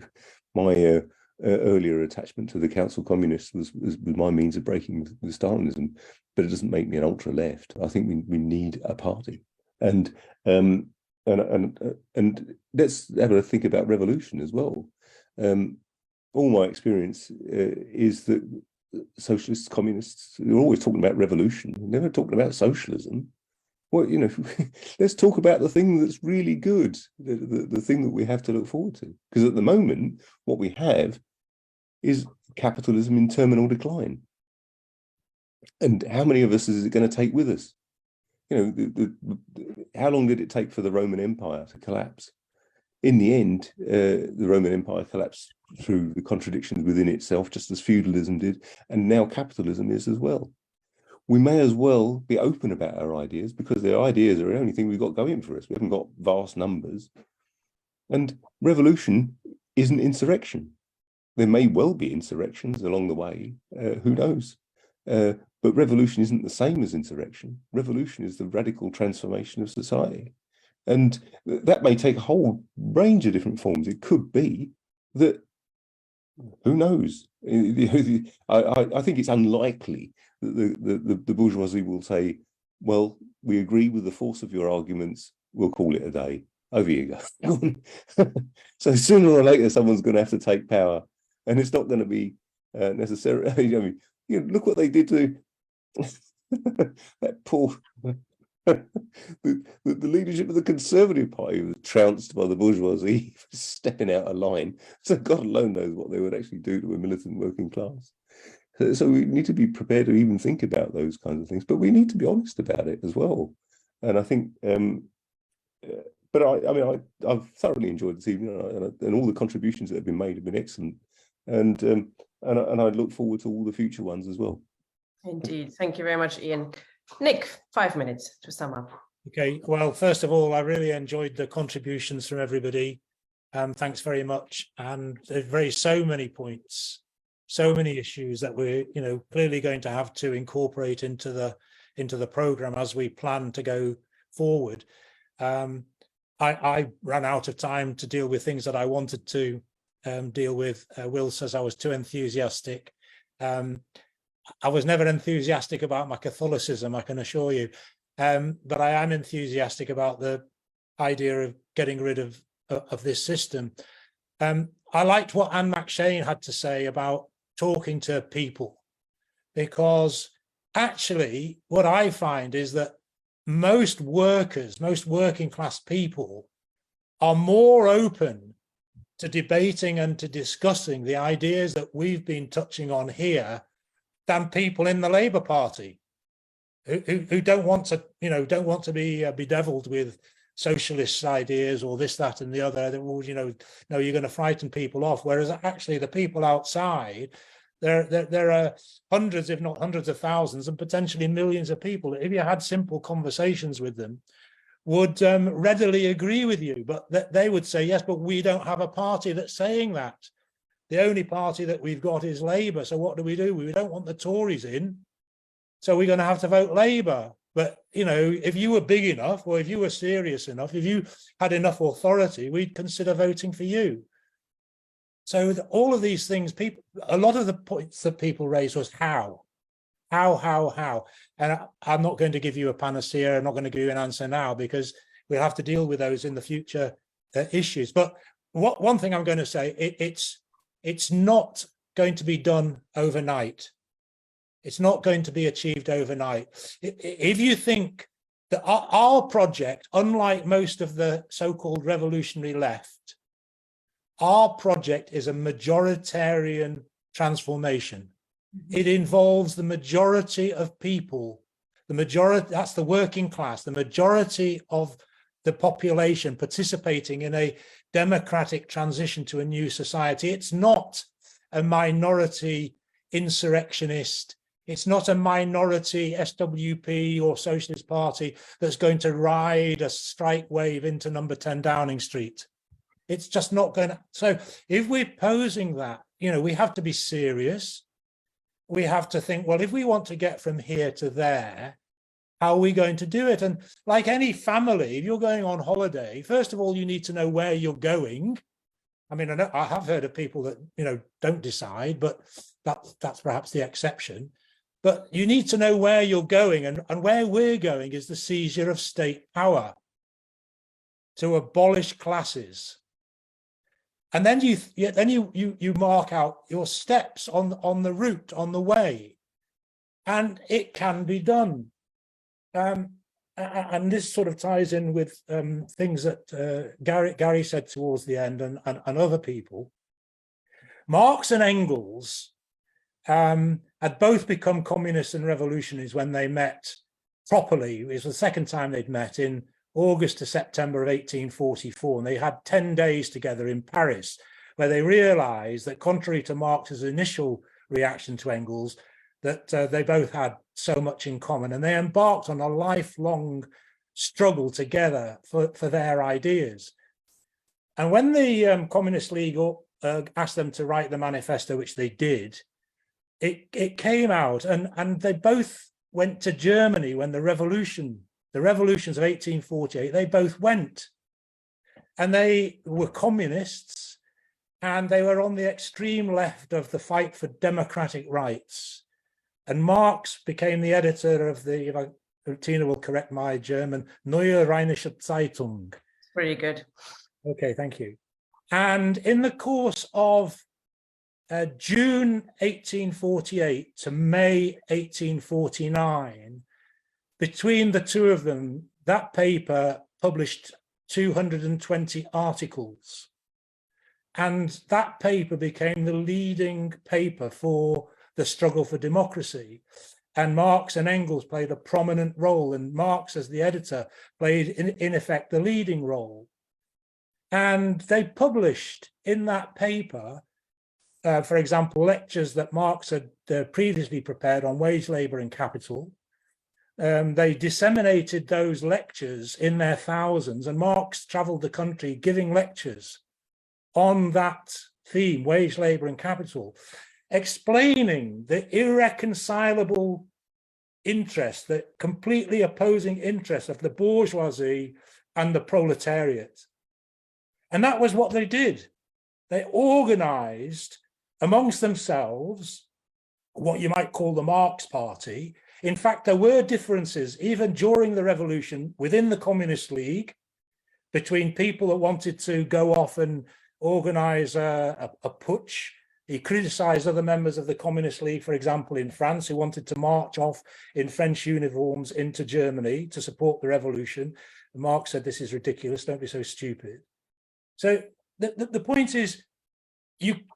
my earlier attachment to the Council Communists was my means of breaking with Stalinism, but it doesn't make me an ultra left. I think we need a party, and let's have a think about revolution as well. All my experience is that socialists, communists, they're always talking about revolution, never talking about socialism. Well, you know, let's talk about the thing that's really good, the thing that we have to look forward to. Because at the moment, what we have is capitalism in terminal decline. And how many of us is it going to take with us? You know, how long did it take for the Roman Empire to collapse? In the end, the Roman Empire collapsed through the contradictions within itself, just as feudalism did, and now capitalism is as well. We may as well be open about our ideas, because their ideas are the only thing we've got going for us. We haven't got vast numbers. And revolution isn't insurrection. There may well be insurrections along the way, who knows? But revolution isn't the same as insurrection. Revolution is the radical transformation of society. And that may take a whole range of different forms. It could be that, who knows? I think it's unlikely that the bourgeoisie will say, well, we agree with the force of your arguments, we'll call it a day. Over you go. So sooner or later, someone's going to have to take power, and it's not going to be necessarily. I mean, you know, look what they did to that poor. The leadership of the Conservative Party was trounced by the bourgeoisie for stepping out of line. So God alone knows what they would actually do to a militant working class. So we need to be prepared to even think about those kinds of things, but we need to be honest about it as well. And I think, but I mean, I've thoroughly enjoyed this evening, and all the contributions that have been made have been excellent. And I look forward to all the future ones as well. Indeed. Thank you very much, Ian. Nick, 5 minutes to sum up. Okay, well, first of all, I really enjoyed the contributions from everybody. Thanks very much. And there's so many points, so many issues that we're, you know, clearly going to have to incorporate into the program as we plan to go forward. I ran out of time to deal with things that I wanted to deal with. Will says I was too enthusiastic. I was never enthusiastic about my Catholicism, I can assure you, but I am enthusiastic about the idea of getting rid of this system. I liked what Anne McShane had to say about talking to people, because actually what I find is that most workers, most working class people are more open to debating and to discussing the ideas that we've been touching on here than people in the Labour Party who don't want to, you know, don't want to be bedeviled with socialist ideas or this, that, and the other. That will, you know, no, you're going to frighten people off. Whereas actually the people outside, there are hundreds, if not hundreds of thousands, and potentially millions of people, if you had simple conversations with them, would readily agree with you. But they would say, yes, but we don't have a party that's saying that. The only party that we've got is Labour. So what do? We don't want the Tories in. So we're going to have to vote Labour. But, you know, if you were big enough, or if you were serious enough, if you had enough authority, we'd consider voting for you. So all of these things, people, a lot of the points that people raised was how. And I'm not going to give you a panacea. I'm not going to give you an answer now, because we'll have to deal with those in the future issues. But one thing I'm going to say, it's not going to be done overnight. It's not going to be achieved overnight. If you think that our project, unlike most of the so-called revolutionary left, our project is a majoritarian transformation. It involves the majority of people, the majority, that's the working class, the majority of the population participating in a democratic transition to a new society. It's not a minority insurrectionist. It's not a minority SWP or Socialist Party that's going to ride a strike wave into number 10 Downing Street. It's just not going to. So if we're posing that, you know, we have to be serious. We have to think, well, if we want to get from here to there, how are we going to do it? And like any family, if you're going on holiday, first of all, you need to know where you're going. I mean, I have heard of people that, you know, don't decide, but that's perhaps the exception. But you need to know where you're going, and where we're going is the seizure of state power to abolish classes. And then you mark out your steps on the route, on the way, and it can be done. And this sort of ties in with things that Gary said towards the end, and other people. Marx and Engels had both become communists and revolutionaries when they met properly. It was the second time they'd met, in August to September of 1844, and they had 10 days together in Paris, where they realized that, contrary to Marx's initial reaction to Engels, that they both had so much in common, and they embarked on a lifelong struggle together for their ideas. And when the Communist League asked them to write the manifesto, which they did, it came out, and they both went to Germany when the revolutions of 1848, they both went. And they were communists, and they were on the extreme left of the fight for democratic rights. And Marx became the editor of the, if Tina will correct my German, Neue Rheinische Zeitung. Pretty good. Okay, thank you. And in the course of June 1848 to May 1849, between the two of them, that paper published 220 articles. And that paper became the leading paper for the struggle for democracy. And Marx and Engels played a prominent role, and Marx, as the editor, played in effect the leading role. And they published in that paper, for example, lectures that Marx had previously prepared on wage, labour and capital. They disseminated those lectures in their thousands, and Marx travelled the country giving lectures on that theme, wage, labour and capital, explaining the irreconcilable interest, the completely opposing interest of the bourgeoisie and the proletariat. And that was what they did. They organised amongst themselves what you might call the Marx Party. In fact, there were differences even during the revolution within the Communist League between people that wanted to go off and organise a putsch. He criticised other members of the Communist League, for example, in France, who wanted to march off in French uniforms into Germany to support the revolution. And Marx said, this is ridiculous, don't be so stupid. So the point is,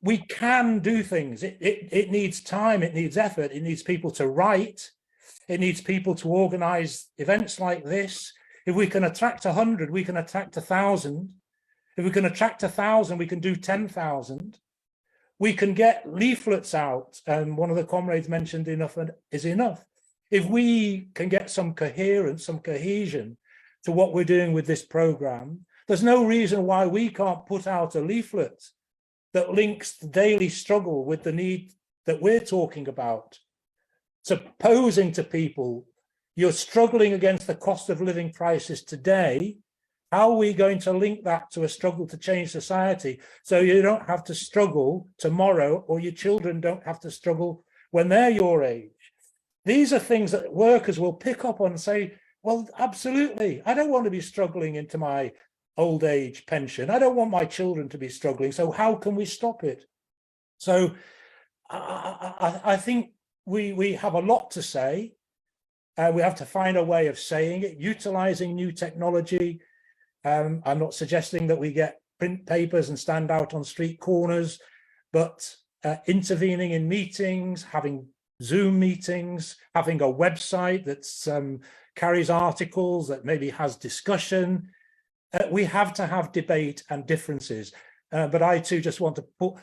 we can do things. It needs time, it needs effort, it needs people to write, it needs people to organise events like this. If we can attract 100, we can attract 1,000. If we can attract 1,000, we can do 10,000. We can get leaflets out, and one of the comrades mentioned enough is enough. If we can get some coherence, some cohesion to what we're doing with this programme, there's no reason why we can't put out a leaflet that links the daily struggle with the need that we're talking about. Supposing to people, you're struggling against the cost of living crisis today, how are we going to link that to a struggle to change society so you don't have to struggle tomorrow, or your children don't have to struggle when they're your age? These are things that workers will pick up on and say, well, absolutely, I don't want to be struggling into my old age pension. I don't want my children to be struggling. So how can we stop it? So I think we have a lot to say. We have to find a way of saying it, utilizing new technology. I'm not suggesting that we get print papers and stand out on street corners, but intervening in meetings, having Zoom meetings, having a website that carries articles, that maybe has discussion. We have to have debate and differences. But I too just want to put,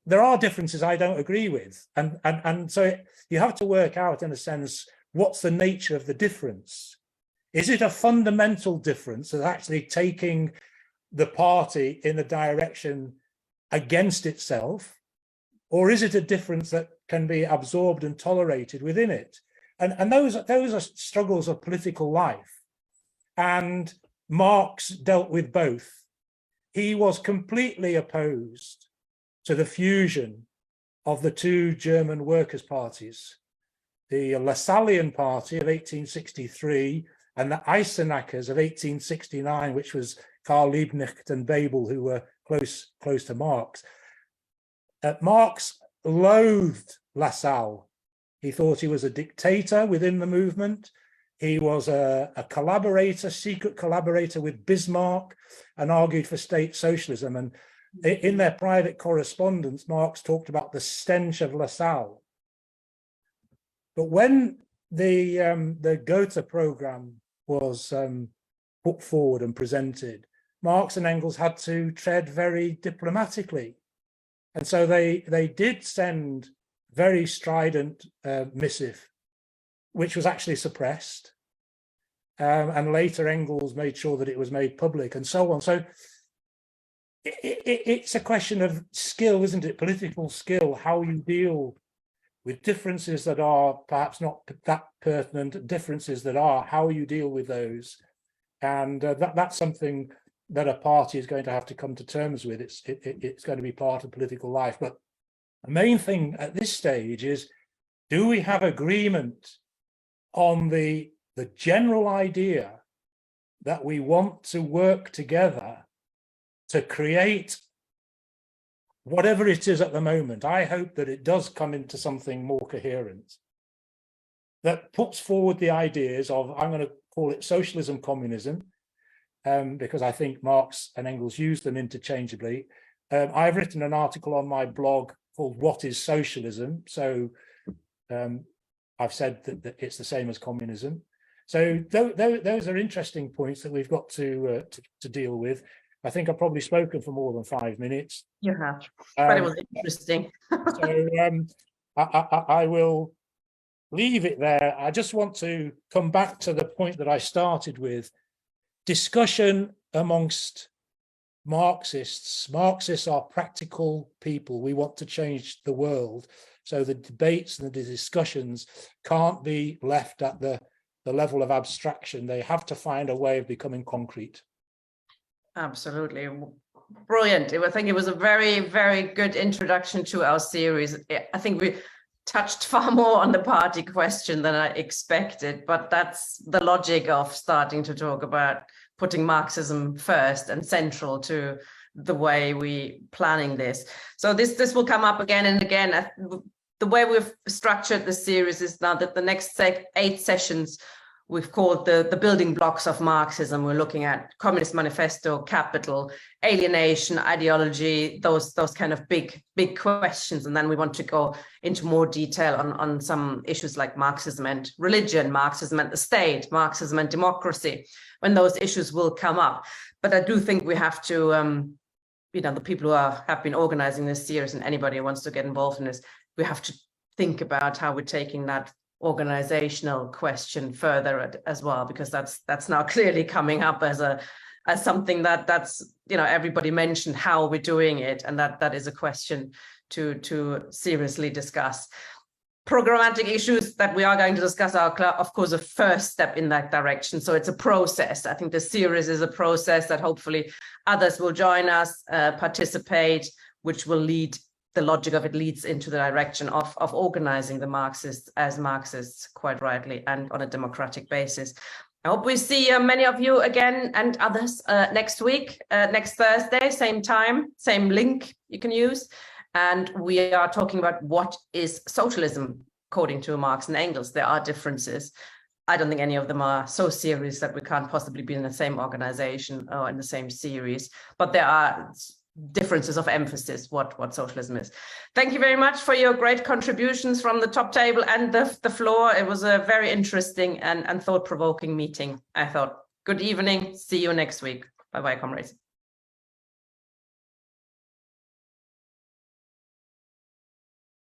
there are differences I don't agree with. And so you have to work out, in a sense, what's the nature of the difference? Is it a fundamental difference of actually taking the party in a direction against itself? Or is it a difference that can be absorbed and tolerated within it? And those are struggles of political life. And Marx dealt with both. He was completely opposed to the fusion of the two German workers' parties, the Lassallean Party of 1863 and the Eisenachers of 1869, which was Karl Liebknecht and Bebel, who were close to Marx. Marx loathed Lassalle. He thought he was a dictator within the movement. He was a collaborator, secret collaborator with Bismarck, and argued for state socialism. And in their private correspondence, Marx talked about the stench of Lassalle. But when the Gotha program was put forward and presented, Marx and Engels had to tread very diplomatically. And so they did send very strident missive, which was actually suppressed. And later Engels made sure that it was made public and so on. So it's a question of skill, isn't it? Political skill, how you deal with differences that are perhaps not that pertinent, differences that are, how you deal with those. And that's something that a party is going to have to come to terms with. It's going to be part of political life. But the main thing at this stage is, do we have agreement on the general idea that we want to work together to create whatever it is at the moment? I hope that it does come into something more coherent, that puts forward the ideas of, I'm going to call it socialism, communism, because I think Marx and Engels use them interchangeably. I've written an article on my blog called What is Socialism? So I've said that it's the same as communism. So those are interesting points that we've got to deal with. I think I've probably spoken for more than 5 minutes. You have, but it was interesting. So I will leave it there. I just want to come back to the point that I started with. Discussion amongst Marxists. Marxists are practical people. We want to change the world. So the debates and the discussions can't be left at the level of abstraction. They have to find a way of becoming concrete. Absolutely. Brilliant. I think it was a very, very good introduction to our series. I think we touched far more on the party question than I expected, but that's the logic of starting to talk about putting Marxism first and central to the way we planning this. So this will come up again and again. The way we've structured the series is now that the next 8 sessions we've called the building blocks of Marxism. We're looking at Communist Manifesto, capital, alienation, ideology, those kind of big questions. And then we want to go into more detail on some issues like Marxism and religion, Marxism and the state, Marxism and democracy, when those issues will come up. But I do think we have to, the people who have been organizing this series and anybody who wants to get involved in this, we have to think about how we're taking that organizational question further as well, because that's now clearly coming up as something that's everybody mentioned how we're doing it, and that is a question to seriously discuss. Programmatic issues that we are going to discuss are, of course, a first step in that direction. So it's a process. I think the series is a process that hopefully others will join us, participate, which will lead. The logic of it leads into the direction of organizing the Marxists as Marxists, quite rightly, and on a democratic basis. I hope we see many of you again and others next week, next Thursday, same time, same link you can use. And we are talking about what is socialism according to Marx and Engels. There are differences. I don't think any of them are so serious that we can't possibly be in the same organization or in the same series, but there are differences of emphasis what socialism is. Thank you very much for your great contributions from the top table and the floor. It was a very interesting and thought-provoking meeting, I thought. Good evening. See you next week. Bye-bye, comrades.